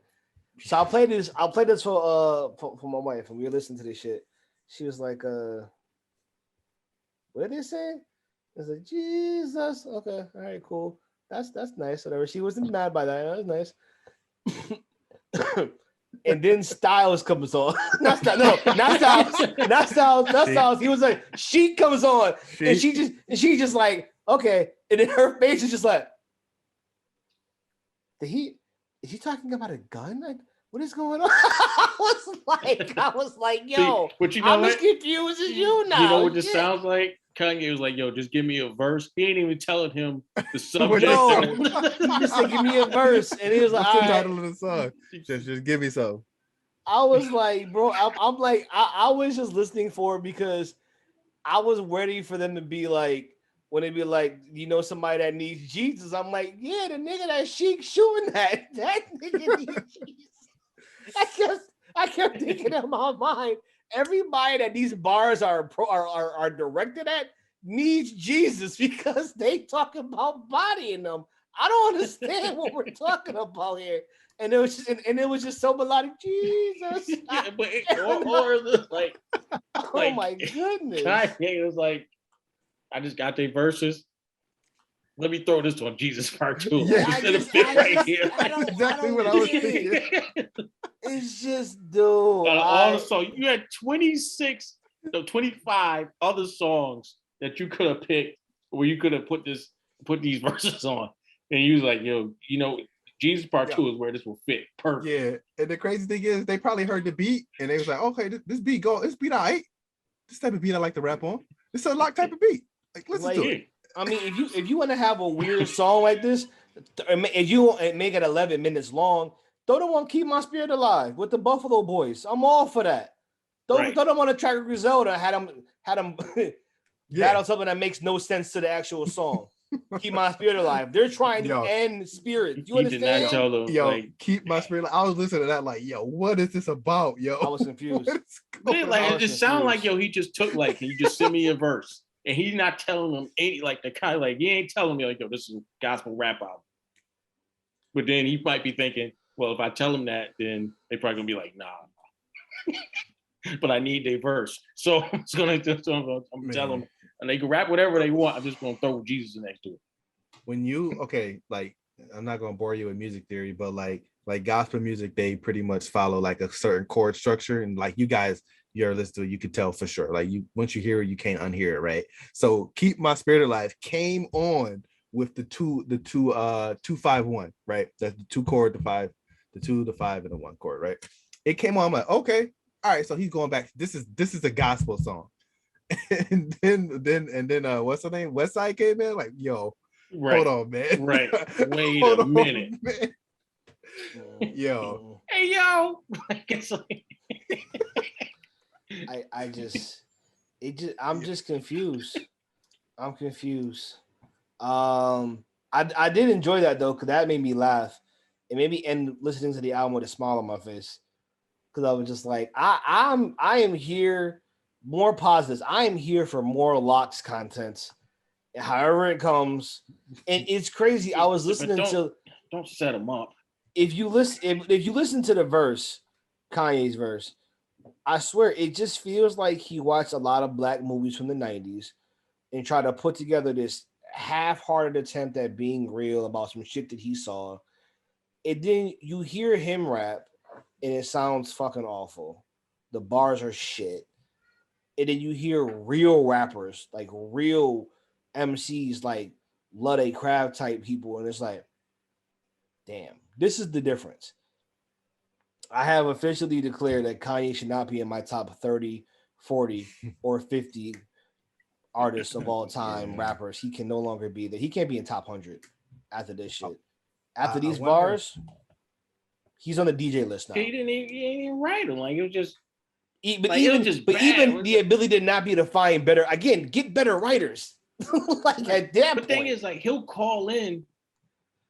So I'll play this for my wife, and we were listening to this shit. She was like, what did they say? It's like Jesus. Okay, all right, cool. That's nice. Whatever. She wasn't mad by that. That was nice. And then Styles comes on. Not Styles. He was like, she comes on, and she just like, okay. And then her face is just like, is he talking about a gun? Like, what is going on? I was like, yo, but you know I'm as confused as you now. You know what this sounds like? Kanye was like, yo, just give me a verse. He ain't even telling him the subject. No, he just said, give me a verse. And he was like, what's the title of the song? Just give me some. I was like, bro, I'm like, I was just listening for it because I was ready for them to be like, when they be like, you know, somebody that needs Jesus. I'm like, yeah, the nigga that Sheik shooting that nigga needs Jesus. I kept thinking in my mind, everybody that these bars are directed at needs Jesus because they talk about bodying them. I don't understand what we're talking about here. And it was just so melodic, Jesus. Yeah, but or like, oh my goodness. Kanye was like, I just got their verses. Let me throw this on Jesus Part 2. Yeah, exactly what I was thinking. It's just, dude. All the songs, you had 25 other songs that you could have picked where you could have put these verses on. And you was like, yo, you know, Jesus Part 2 is where this will fit. Perfect. Yeah. And the crazy thing is they probably heard the beat and they was like, okay, this beat all right. This type of beat I like to rap on. This is a lock type of beat. Like, listen to it. I mean, if you want to have a weird song like this, if you make it 11 minutes long, throw them on Keep My Spirit Alive with the Buffalo Boys. I'm all for that. Throw them on a track of Griselda. Had them battle something that makes no sense to the actual song. Keep My Spirit Alive. They're trying to end spirit. You understand? Did not tell them, Keep My Spirit Alive. I was listening to that like, yo, what is this about, yo? I was confused. It just sounded like, yo, he just took like, he just sent me a verse. And he's not telling them any, like the kind, like, he ain't telling me like, yo, this is a gospel rap album. But then he might be thinking, Well, if I tell them that, then they probably gonna be like, nah. But I need their verse, so I'm gonna tell them, and they can rap whatever they want. I'm just gonna throw Jesus next to it. When you like, I'm not gonna bore you with music theory, but like gospel music, they pretty much follow like a certain chord structure, and like you guys, you're listening to it, you could tell for sure. Like you, once you hear it, you can't unhear it, right? So Keep My Spirit Alive came on with the 2-5-1, right? That's the 2 chord, the 5, the 2, the 5, and the 1 chord, right? It came on, I'm like, okay, all right, so he's going back. This is a gospel song. and then what's her name? Westside came in, like, yo, right. Hold on, man. Right. Wait a minute. Man. Yo. Hey, yo. I'm just confused. I'm confused. I did enjoy that though, because that made me laugh. It made me end listening to the album with a smile on my face. Because I was just like, I am here, more positives. I am here for more Locks content. However it comes, and it's crazy. I was listening to. Don't set them up. If you listen to the verse, Kanye's verse, I swear it just feels like he watched a lot of black movies from the 90s and tried to put together this half-hearted attempt at being real about some shit that he saw. And then you hear him rap, and it sounds fucking awful. The bars are shit. And then you hear real rappers, like real MCs, like Ludde Crab type people, and it's like, damn, this is the difference. I have officially declared that Kanye should not be in my top 30, 40, or 50 artists of all time, rappers. He can no longer be there. He can't be in top 100 after this shit. After these bars, he's on the DJ list now. He didn't even write them. Like, it was just. Even the ability to not be to find better, again, get better writers. Like at that point. The thing is, like, he'll call in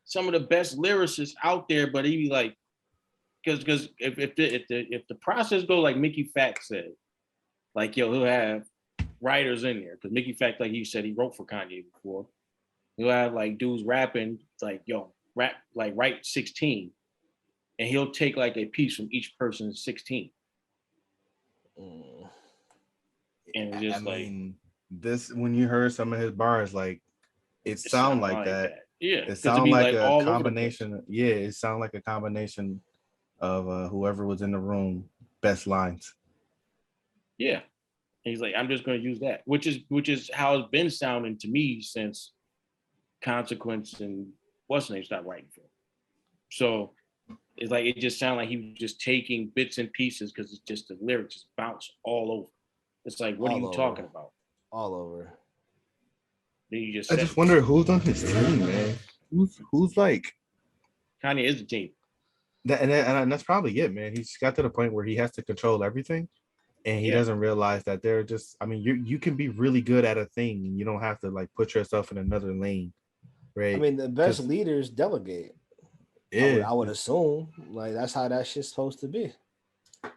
some of the best lyricists out there, but he be like, because if the process goes like Mickey Fact said, like, yo, he'll have writers in there, because Mickey Fact, like you said, he wrote for Kanye before. He'll have like dudes rapping, like, yo, rap, like, write 16, and he'll take like a piece from each person's 16. And just this, when you heard some of his bars, like, it sound like that. Yeah, it sound like a combination. Yeah, it sound like a combination of whoever was in the room, best lines. Yeah, and he's like, I'm just going to use that, which is how it's been sounding to me since Consequence and what's name stopped writing for him. So it's like, it just sounded like he was just taking bits and pieces, because it's just the lyrics just bounce all over. It's like, what are you talking about? All over. Then you I just wonder who's on his team, man. Who's like Kanye is the team. And that's probably it, man. He's got to the point where he has to control everything, and he doesn't realize that they're just. I mean, you can be really good at a thing, and you don't have to like put yourself in another lane, right? I mean, the best leaders delegate. Yeah, I would assume like that's how that shit's supposed to be.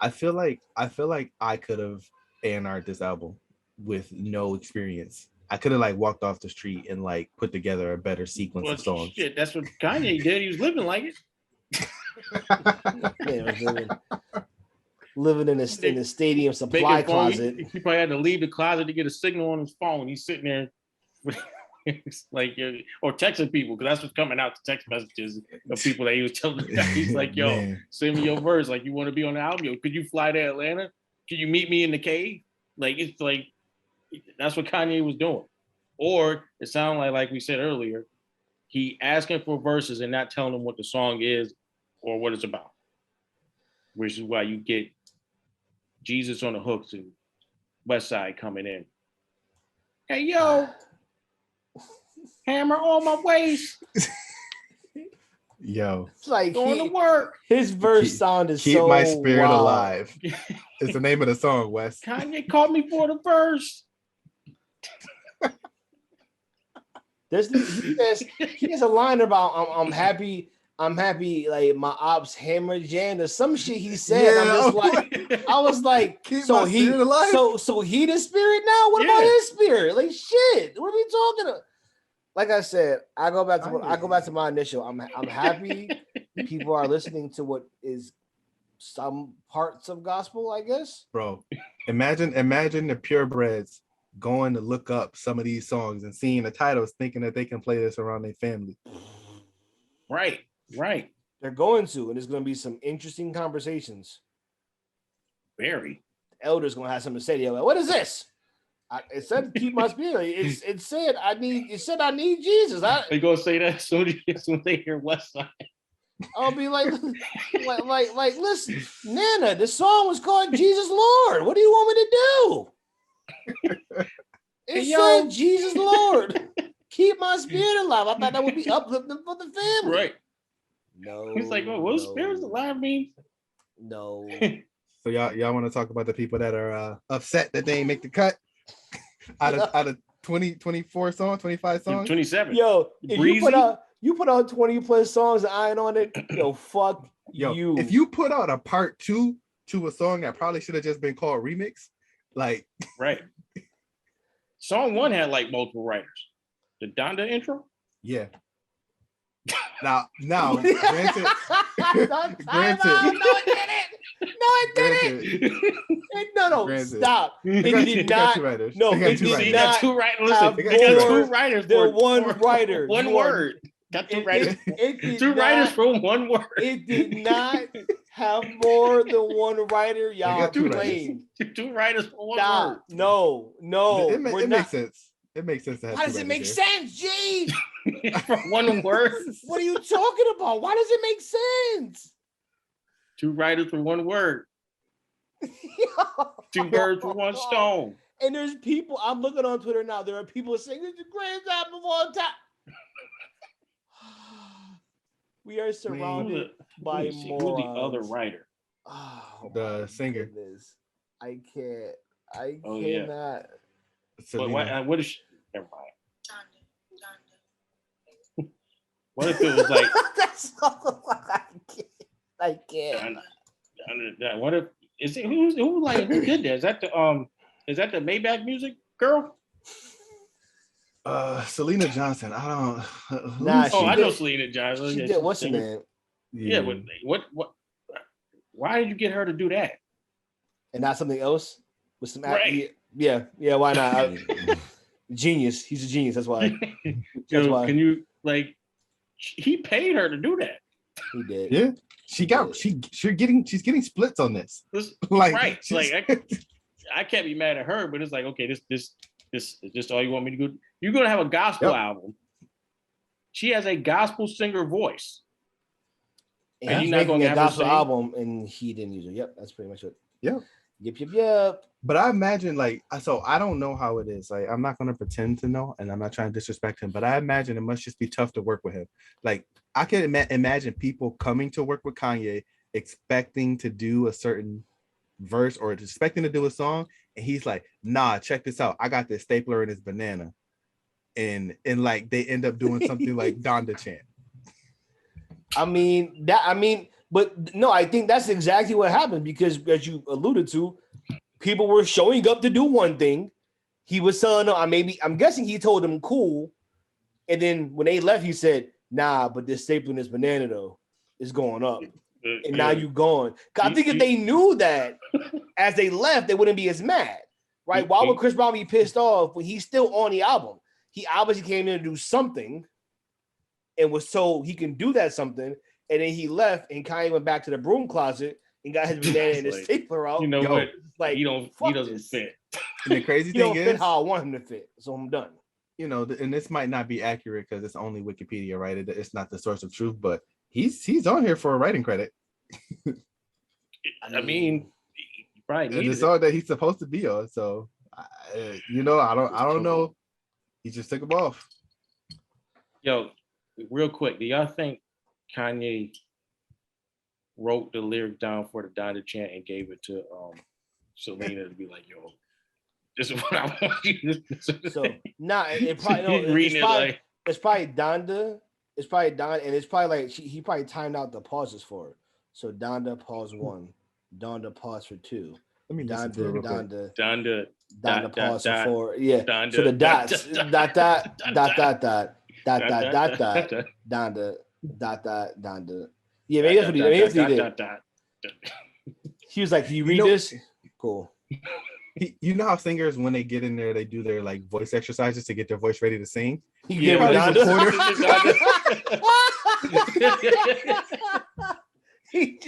I feel like I could have A&R'd this album with no experience. I could have like walked off the street and like put together a better sequence of songs. Shit, that's what Kanye did. He was living like it. Living in a stadium supply closet. He probably had to leave the closet to get a signal on his phone. He's sitting there, like, or texting people, because that's what's coming out, the text messages of people that he was telling. He's like, "Yo, man, send me your verse. Like, you want to be on the album? Yo, could you fly to Atlanta? Could you meet me in the cave?" Like, it's like, that's what Kanye was doing. Or it sounded like we said earlier, he asking for verses and not telling them what the song is or what it's about, which is why you get Jesus on the hooks and Westside coming in. Hey, yo, hammer on my waist. Yo, it's like going to work. His verse sounded keep so my spirit wild. alive. It's the name of the song, Wes. Kanye called me for the verse. He has a line about I'm happy, like my ops hammer jammed or some shit he said. Yeah, I was like, so he the spirit now? What about his spirit? Like, shit, what are we talking about? Like I said, I go back to my initial. I'm happy. people are listening to what is some parts of gospel, I guess. Bro, imagine the purebreds going to look up some of these songs and seeing the titles, thinking that they can play this around their family. Right. They're going to, and there's going to be some interesting conversations. Very. The elder's going to have something to say to you. Like, what is this? It said keep my spirit. It said I need Jesus. They gonna say that as soon as they hear West Side. I'll be like, listen, Nana, the song was called Jesus Lord. What do you want me to do? It said Jesus Lord. Keep my spirit alive. I thought that would be uplifting for the family. Right. No. He's like, what spirit's alive mean? No. So y'all want to talk about the people that are upset that they ain't make the cut out of 20, 24 songs, 25 songs? 27. Yo, if you put out 20 plus songs and I ain't on it, yo, fuck you. If you put out a part 2 to a song that probably should have just been called remix, like right. Song 1 had like multiple writers. The Donda intro? Yeah. Now, granted, it didn't. No, stop. It did not. No, it did not. Two writers. Listen, they got two writers. They're one writer. One word. Got two writers. Two writers for one word. It did not have more than one writer. Y'all playing. Two writers for one word. No. It makes sense. It makes sense to have. How does it make sense, G? For one word. What are you talking about? Why does it make sense? Two writers for one word. Two birds with one stone. And there's people, I'm looking on Twitter now, there are people saying it's the greatest album of all time. We are surrounded by morons. Who's the other writer? Oh, the singer. Goodness. I can't. I Oh, cannot. Yeah. What is she? Never mind. What if it was like? That's all I can't. What if is it who did that? Is that the Maybach music girl? Selena Johnson. I don't. I know Selena Johnson. She did. What's her name? Yeah, but what? Why did you get her to do that? And not something else with some right? Yeah. Why not? Genius. He's a genius. That's why. That's why. Can you like? He paid her to do that. He did. Yeah. She's getting splits on this. Like, right. Like I can't be mad at her, but it's like, okay, this is just all you want me to do. You're gonna have a gospel album. She has a gospel singer voice. And you're not gonna have a gospel album, and he didn't use it. Yep, that's pretty much it. Yep. Yep. But I imagine, like, so I don't know how it is. Like, I'm not gonna pretend to know, and I'm not trying to disrespect him, but I imagine it must just be tough to work with him. Like, I can imagine people coming to work with Kanye expecting to do a certain verse or expecting to do a song, and he's like, "Nah, check this out. I got this stapler and this banana," and like they end up doing something like Donda chant. But no, I think that's exactly what happened because, as you alluded to, people were showing up to do one thing. He was telling them, I'm guessing he told them cool, and then when they left, he said, "Nah, but this stapler and this banana though is going up." And now you gone. I think if they knew that as they left, they wouldn't be as mad, right? Why would Chris Brown be pissed off when he's still on the album? He obviously came in to do something and was told he can do that something, and then he left, and Kanye went back to the broom closet and got his banana and his stapler out. You know what? Like he doesn't fit. And the crazy thing is, fit how I want him to fit, so I'm done. You know, and this might not be accurate because it's only Wikipedia, right? It's not the source of truth, but he's on here for a writing credit. I mean, right? And it's all that he's supposed to be on. So, I don't know. He just took him off. Yo, real quick, do y'all think Kanye wrote the lyric down for the Donda chant and gave it to Selena to be like, "Yo, this is what I want you to do"? So it's probably Donda. It's probably Donda, and it's probably like he probably timed out the pauses for it. So Donda pause 1, Donda pause for 2. Let me Donda pause for 4. Yeah. Donda, so the dots dot Donda Donda. Yeah, maybe that's what he did. Maybe that's what he did. dot. He was like, "Can you read this?" Cool. You know how singers, when they get in there, they do their like voice exercises to get their voice ready to sing. Yeah, he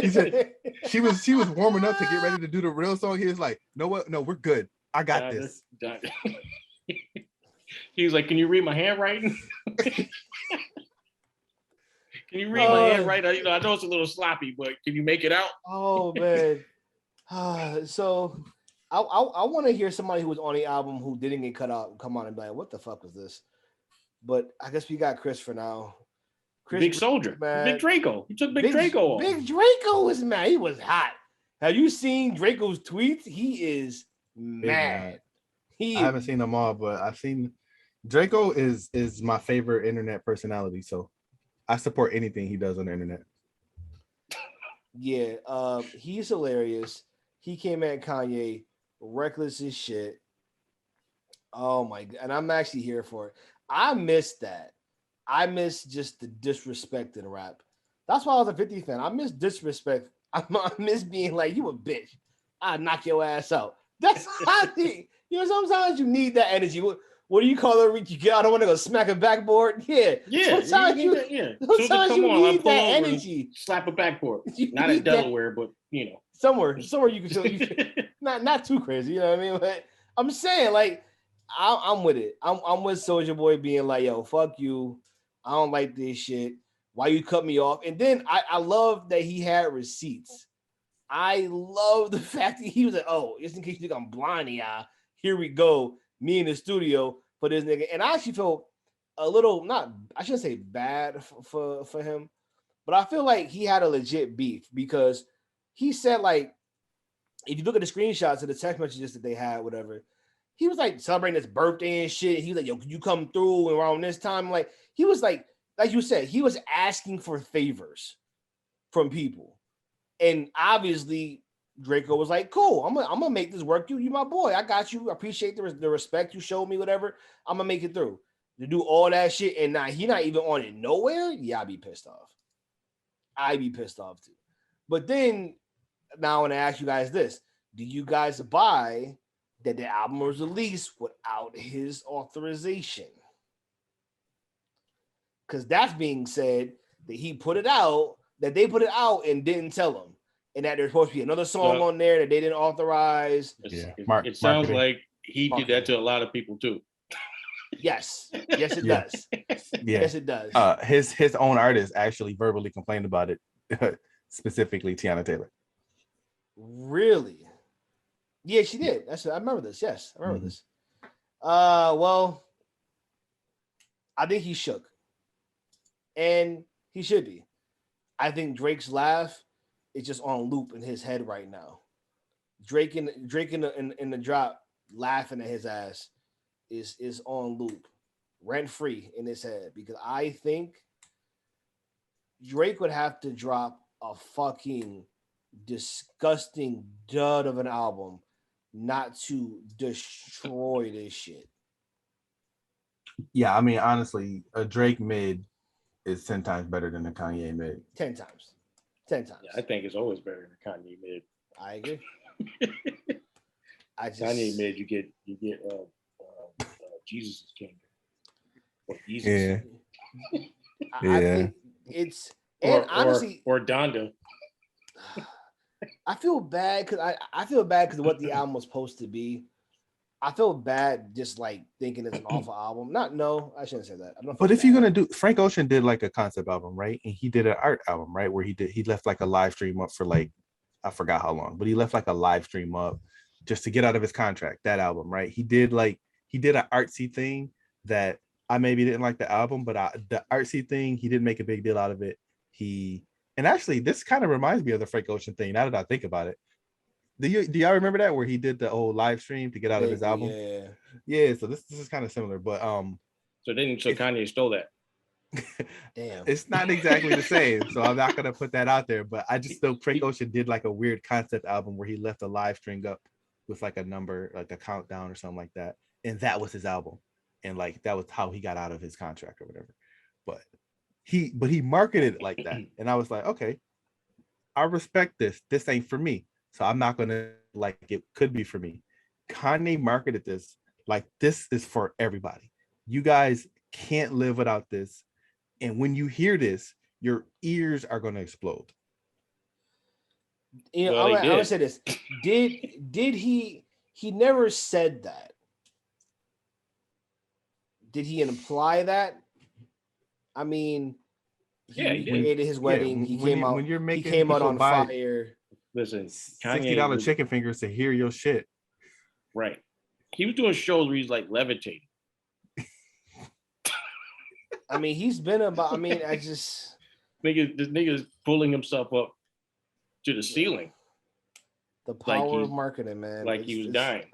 said she was warming up to get ready to do the real song. He was like, "No, what? No, we're good. I got this." He was like, "Can you read my handwriting? Can you read my handwriting? You know, I know it's a little sloppy, but can you make it out?" Oh man. So I want to hear somebody who was on the album who didn't get cut out come on and be like, "What the fuck was this?" But I guess we got Chris for now. Chris, Big Soldier, Big Draco. He took Big Draco off. Big Draco was mad. He was hot. Have you seen Draco's tweets? He is mad. I haven't seen them all, but I've seen Draco is my favorite internet personality. So I support anything he does on the internet. Yeah, he's hilarious. He came at Kanye reckless as shit. Oh my god, and I'm actually here for it. I missed that. I miss just the disrespect in rap. That's why I was a 50 fan. I miss disrespect. I miss being like, "You a bitch. I'll knock your ass out." That's how I think. You know, sometimes you need that energy. What do you call it? You get, "I don't want to go smack a backboard." Yeah. Sometimes you need that energy. Slap a backboard. Not in Delaware, but you know. Somewhere you can feel not too crazy, you know what I mean? But I'm saying, like, I'm with it. I'm with Soulja Boy being like, "Yo, fuck you. I don't like this shit. Why you cut me off?" And then I love that he had receipts. I love the fact that he was like, "Oh, just in case you think I'm blind, here we go. Me in the studio for this nigga." And I actually felt a little, I shouldn't say bad for him, but I feel like he had a legit beef because he said, like, if you look at the screenshots of the text messages that they had, whatever, he was like celebrating his birthday and shit. He was like, "Yo, can you come through around this time?" Like, he was like you said, he was asking for favors from people. And obviously, Draco was like, "Cool, I'm gonna make this work. You my boy. I got you. I appreciate the respect you showed me, whatever. I'm gonna make it through." To do all that shit, and now he not even on it nowhere. Yeah, I'd be pissed off. I'd be pissed off too. But then, now I want to ask you guys this. Do you guys buy that the album was released without his authorization? Because that's being said that he put it out, that they put it out and didn't tell him, and that there's supposed to be another song on there that they didn't authorize. It sounds like he did that to a lot of people too. Yes, it does. Yeah. Yes, it does. His own artist actually verbally complained about it, specifically Tiana Taylor. Really? Yeah, she did. I remember this. Yes, I remember this. Well, I think he shook. And he should be. I think Drake's laugh is just on loop in his head right now. Drake in the drop laughing at his ass is on loop, rent free in his head, because I think Drake would have to drop a fucking disgusting dud of an album not to destroy this shit. Yeah, I mean, honestly, a Drake mid is 10 times better than a Kanye mid. 10 times. 10 times. Yeah, I think it's always better than Kanye mid. I agree. Kanye mid, you get Jesus' Kingdom. Or Jesus. Yeah. I think it's honestly or Donda. I feel bad because I feel bad because of what the album was supposed to be. I feel bad just like thinking it's an awful album. I shouldn't say that. But if you're gonna do, Frank Ocean did like a concept album, right? And he did an art album, right? Where he left like a live stream up for like, I forgot how long, but he left like a live stream up just to get out of his contract. That album, right? He did an artsy thing that I maybe didn't like the album, but the artsy thing, he didn't make a big deal out of it. And actually, this kind of reminds me of the Frank Ocean thing. Now that I think about it. Do y'all remember that where he did the old live stream to get out of his album? Yeah. So this is kind of similar, but so Kanye stole that. Damn, it's not exactly the same. So I'm not gonna put that out there. But I just know Frank Ocean did like a weird concept album where he left a live string up with like a number, like a countdown or something like that, and that was his album, and like that was how he got out of his contract or whatever. But he marketed it like that, and I was like, okay, I respect this. This ain't for me, so I'm not gonna like it. Could be for me. Kanye marketed this like this is for everybody. You guys can't live without this, and when you hear this, your ears are gonna explode. You know, Well, I'm gonna say this. Did he never said that? Did he imply that? I mean, he he did. recreated his wedding. Yeah, he came out. when you're He making came out people on buy fire. Listen, $60 Kanye was, chicken fingers to hear your shit. right. He was doing shows where he's like levitating. I mean, he's been about. I mean, this nigga's pulling himself up to the ceiling. The power of marketing, man. Like he was dying.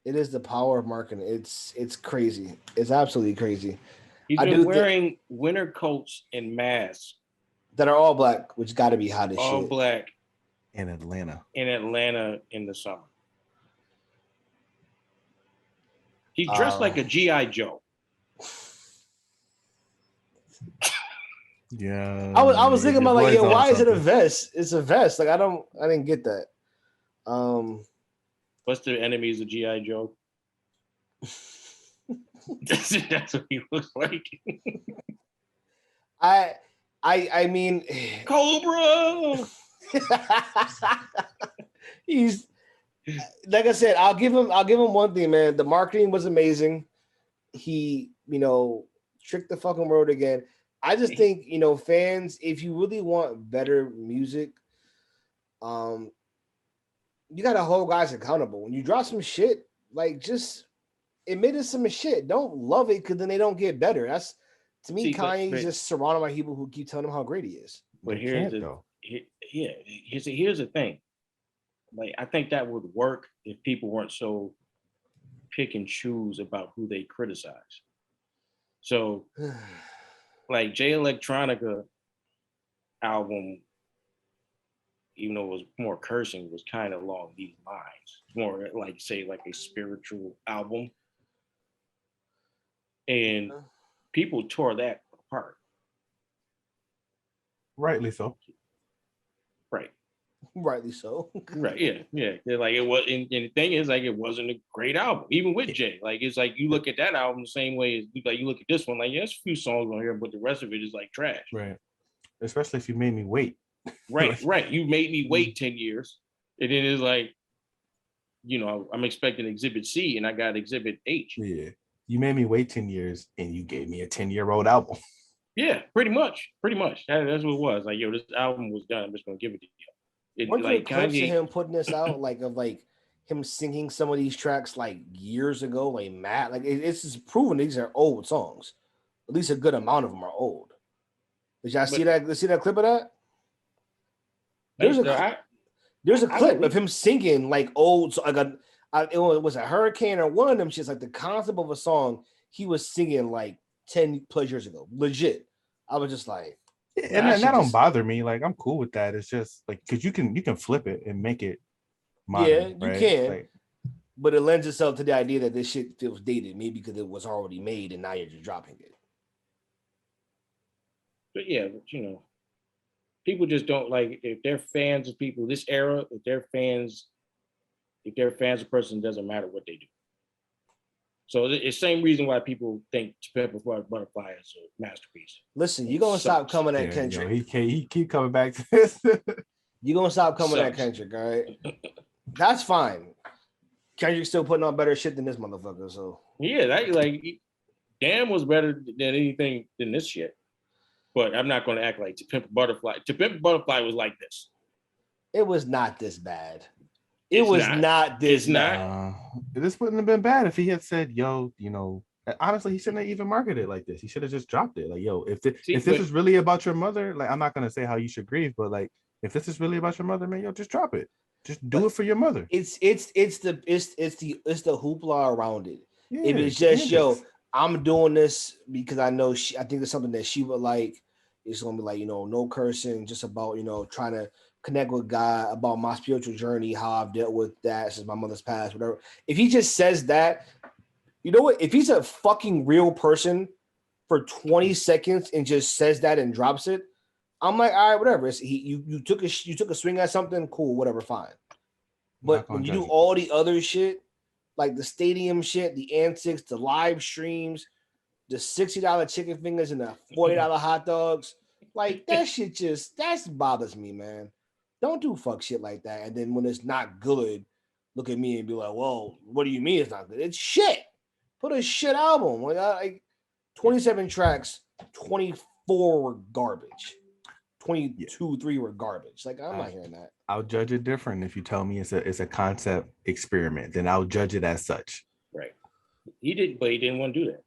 It is the power of marketing. It's crazy. It's absolutely crazy. He's been wearing winter coats and masks that are all black, which got to be hot as shit. All black in Atlanta. In the summer. He's dressed like a G.I. Joe. Yeah. I was thinking about like, yeah, why is it a vest? It's a vest. Like I didn't get that. What's the enemies of G.I. Joe? That's what he looks like. I mean, Cobra. He's like I said. I'll give him one thing, man. The marketing was amazing. He, tricked the fucking world again. I just think, fans, if you really want better music, you gotta hold guys accountable. When you drop some shit, like just admit it's some shit. Don't love it because then they don't get better. That's to me, Kanye's just surrounded by people who keep telling him how great he is. But here's the thing. Like I think that would work if people weren't so pick and choose about who they criticize. So like Jay Electronica album, even though it was more cursing, was kind of along these lines. More like say like a spiritual album. And people tore that apart. Rightly so. Right. Rightly so. Right. Yeah. They're like it was, and the thing is, like it wasn't a great album, even with Jay. Like it's like you look at that album the same way as like you look at this one. Like there's a few songs on here, but the rest of it is like trash. Right. Especially if you made me wait. Right. You made me wait 10 years, and then it's like, I'm expecting Exhibit C, and I got Exhibit H. Yeah. You made me wait 10 years, and you gave me a 10-year-old album. Yeah, pretty much. That's what it was. Like, yo, this album was done. I'm just gonna give it to you. One like clips of him putting this out, like of like him singing some of these tracks like years ago, like Matt, like it's just proven these are old songs. At least a good amount of them are old. Did y'all see that? See that clip of that? There's a clip of him singing like old, it was a hurricane or one of them shits, like the concept of a song he was singing like 10 plus years ago. Legit. I was just like, and that don't bother me. Like I'm cool with that. It's just like because you can flip it and make it modern. Yeah, you right? can. Like, but it lends itself to the idea that this shit feels dated, maybe because it was already made and now you're just dropping it. But yeah, people just don't like if they're fans of people this era. If they're fans of a person, it doesn't matter what they do. So it's the same reason why people think To Pimp a Butterfly is a masterpiece. Listen, you're gonna stop coming at Kendrick. He keep coming back to this. You're gonna stop coming at Kendrick, all right? That's fine. Kendrick's still putting on better shit than this motherfucker. So yeah, that like Damn was better than anything than this shit. But I'm not gonna act like To Pimp a Butterfly. To Pimp a Butterfly was like this. It was not this bad. This wouldn't have been bad if he had said, yo, honestly, he shouldn't have even marketed it like this. He should have just dropped it. Like, yo, if this is really about your mother, like, I'm not going to say how you should grieve, but like, if this is really about your mother, man, yo, just drop it. Just do it for your mother. It's the hoopla around it. Yeah, if it's just, yo, I'm doing this because I know I think it's something that she would like. It's going to be like, no cursing, just about, trying to connect with God about my spiritual journey, how I've dealt with that since my mother's passed, whatever. If he just says that, you know what? If he's a fucking real person, for 20 seconds and just says that and drops it, I'm like, all right, whatever. You took a swing at something, cool, whatever, fine. But when you do all the other shit, like the stadium shit, the antics, the live streams, the $60 chicken fingers and the $40 hot dogs, like that shit that bothers me, man. Don't do fuck shit like that. And then when it's not good, look at me and be like, well, what do you mean it's not good? It's shit. Put a shit album. Like 27 tracks, 24 were garbage. 22, 3 were garbage. Like, I'm not hearing that. I'll judge it different if you tell me it's a concept experiment. Then I'll judge it as such. Right. He didn't want to do that.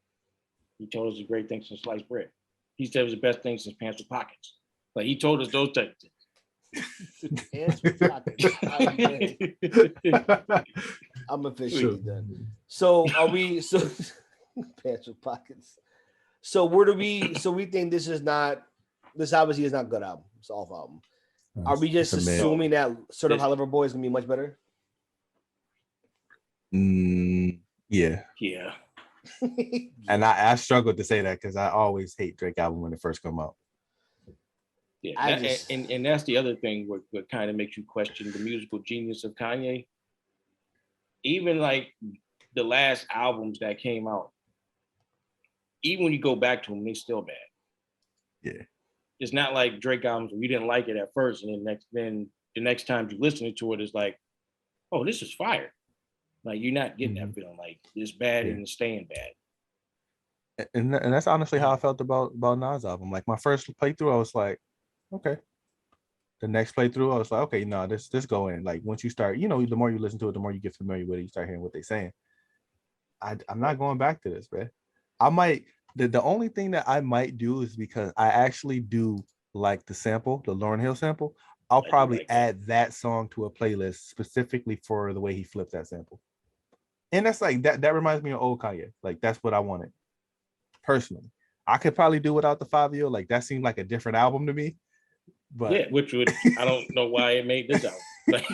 He told us the great things since sliced bread. He said it was the best thing since pants with pockets. Like, he told us those types of things. Pants with pockets. I'm officially done. So are we? So pants with pockets. So we think this obviously is not a good album. It's an off album. Are we just assuming that sort of However Boy is gonna be much better? Yeah. Yeah. And I struggled to say that because I always hate Drake album when it first come out. Yeah, and that's the other thing what kind of makes you question the musical genius of Kanye. Even like the last albums that came out, even when you go back to them, they're still bad. Yeah. It's not like Drake albums where you didn't like it at first, and then the next time you listen to it, it's like, oh, this is fire. Like, you're not getting that feeling like it's bad and it's staying bad. And that's honestly how I felt about Nas' album. Like, my first playthrough, I was like, okay. The next playthrough, I was like, okay, no, this go in. Like, once you start, the more you listen to it, the more you get familiar with it, you start hearing what they're saying. I'm not going back to this, man. I might, the only thing that I might do is because I actually do like the sample, the Lauryn Hill sample. I'll probably add that song to a playlist specifically for the way he flipped that sample. And that's like, that reminds me of old Kanye. Like, that's what I wanted. Personally. I could probably do without the 5-year. Like, that seemed like a different album to me. But yeah, I don't know why it made this album. Like,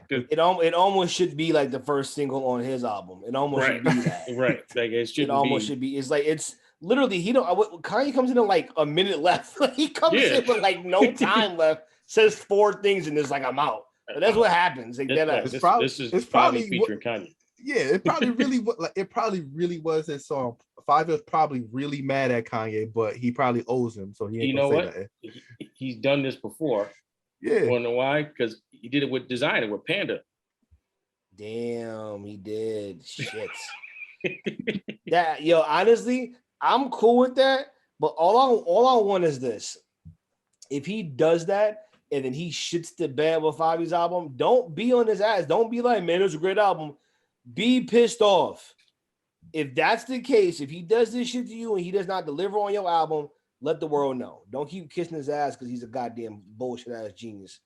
it almost should be like the first single on his album. It almost should be that. Right. Like, it almost should be. It's like, it's literally, Kanye comes in like a minute left. He comes in with like no time left, says 4 things, and it's like, I'm out. But that's what happens. Like, this is probably featuring Kanye. Yeah, it probably really was his song. 5 is probably really mad at Kanye, but he probably owes him, so he ain't gonna say nothing. He's done this before. Yeah. You wanna know why? Because he did it with Designer, with Panda. Damn, he did. Shit. Honestly, I'm cool with that, but all I want is this. If he does that and then he shits the bed with Fabi's album, don't be on his ass. Don't be like, man, it's a great album. Be pissed off. If that's the case, if he does this shit to you and he does not deliver on your album, let the world know. Don't keep kissing his ass because he's a goddamn bullshit ass genius.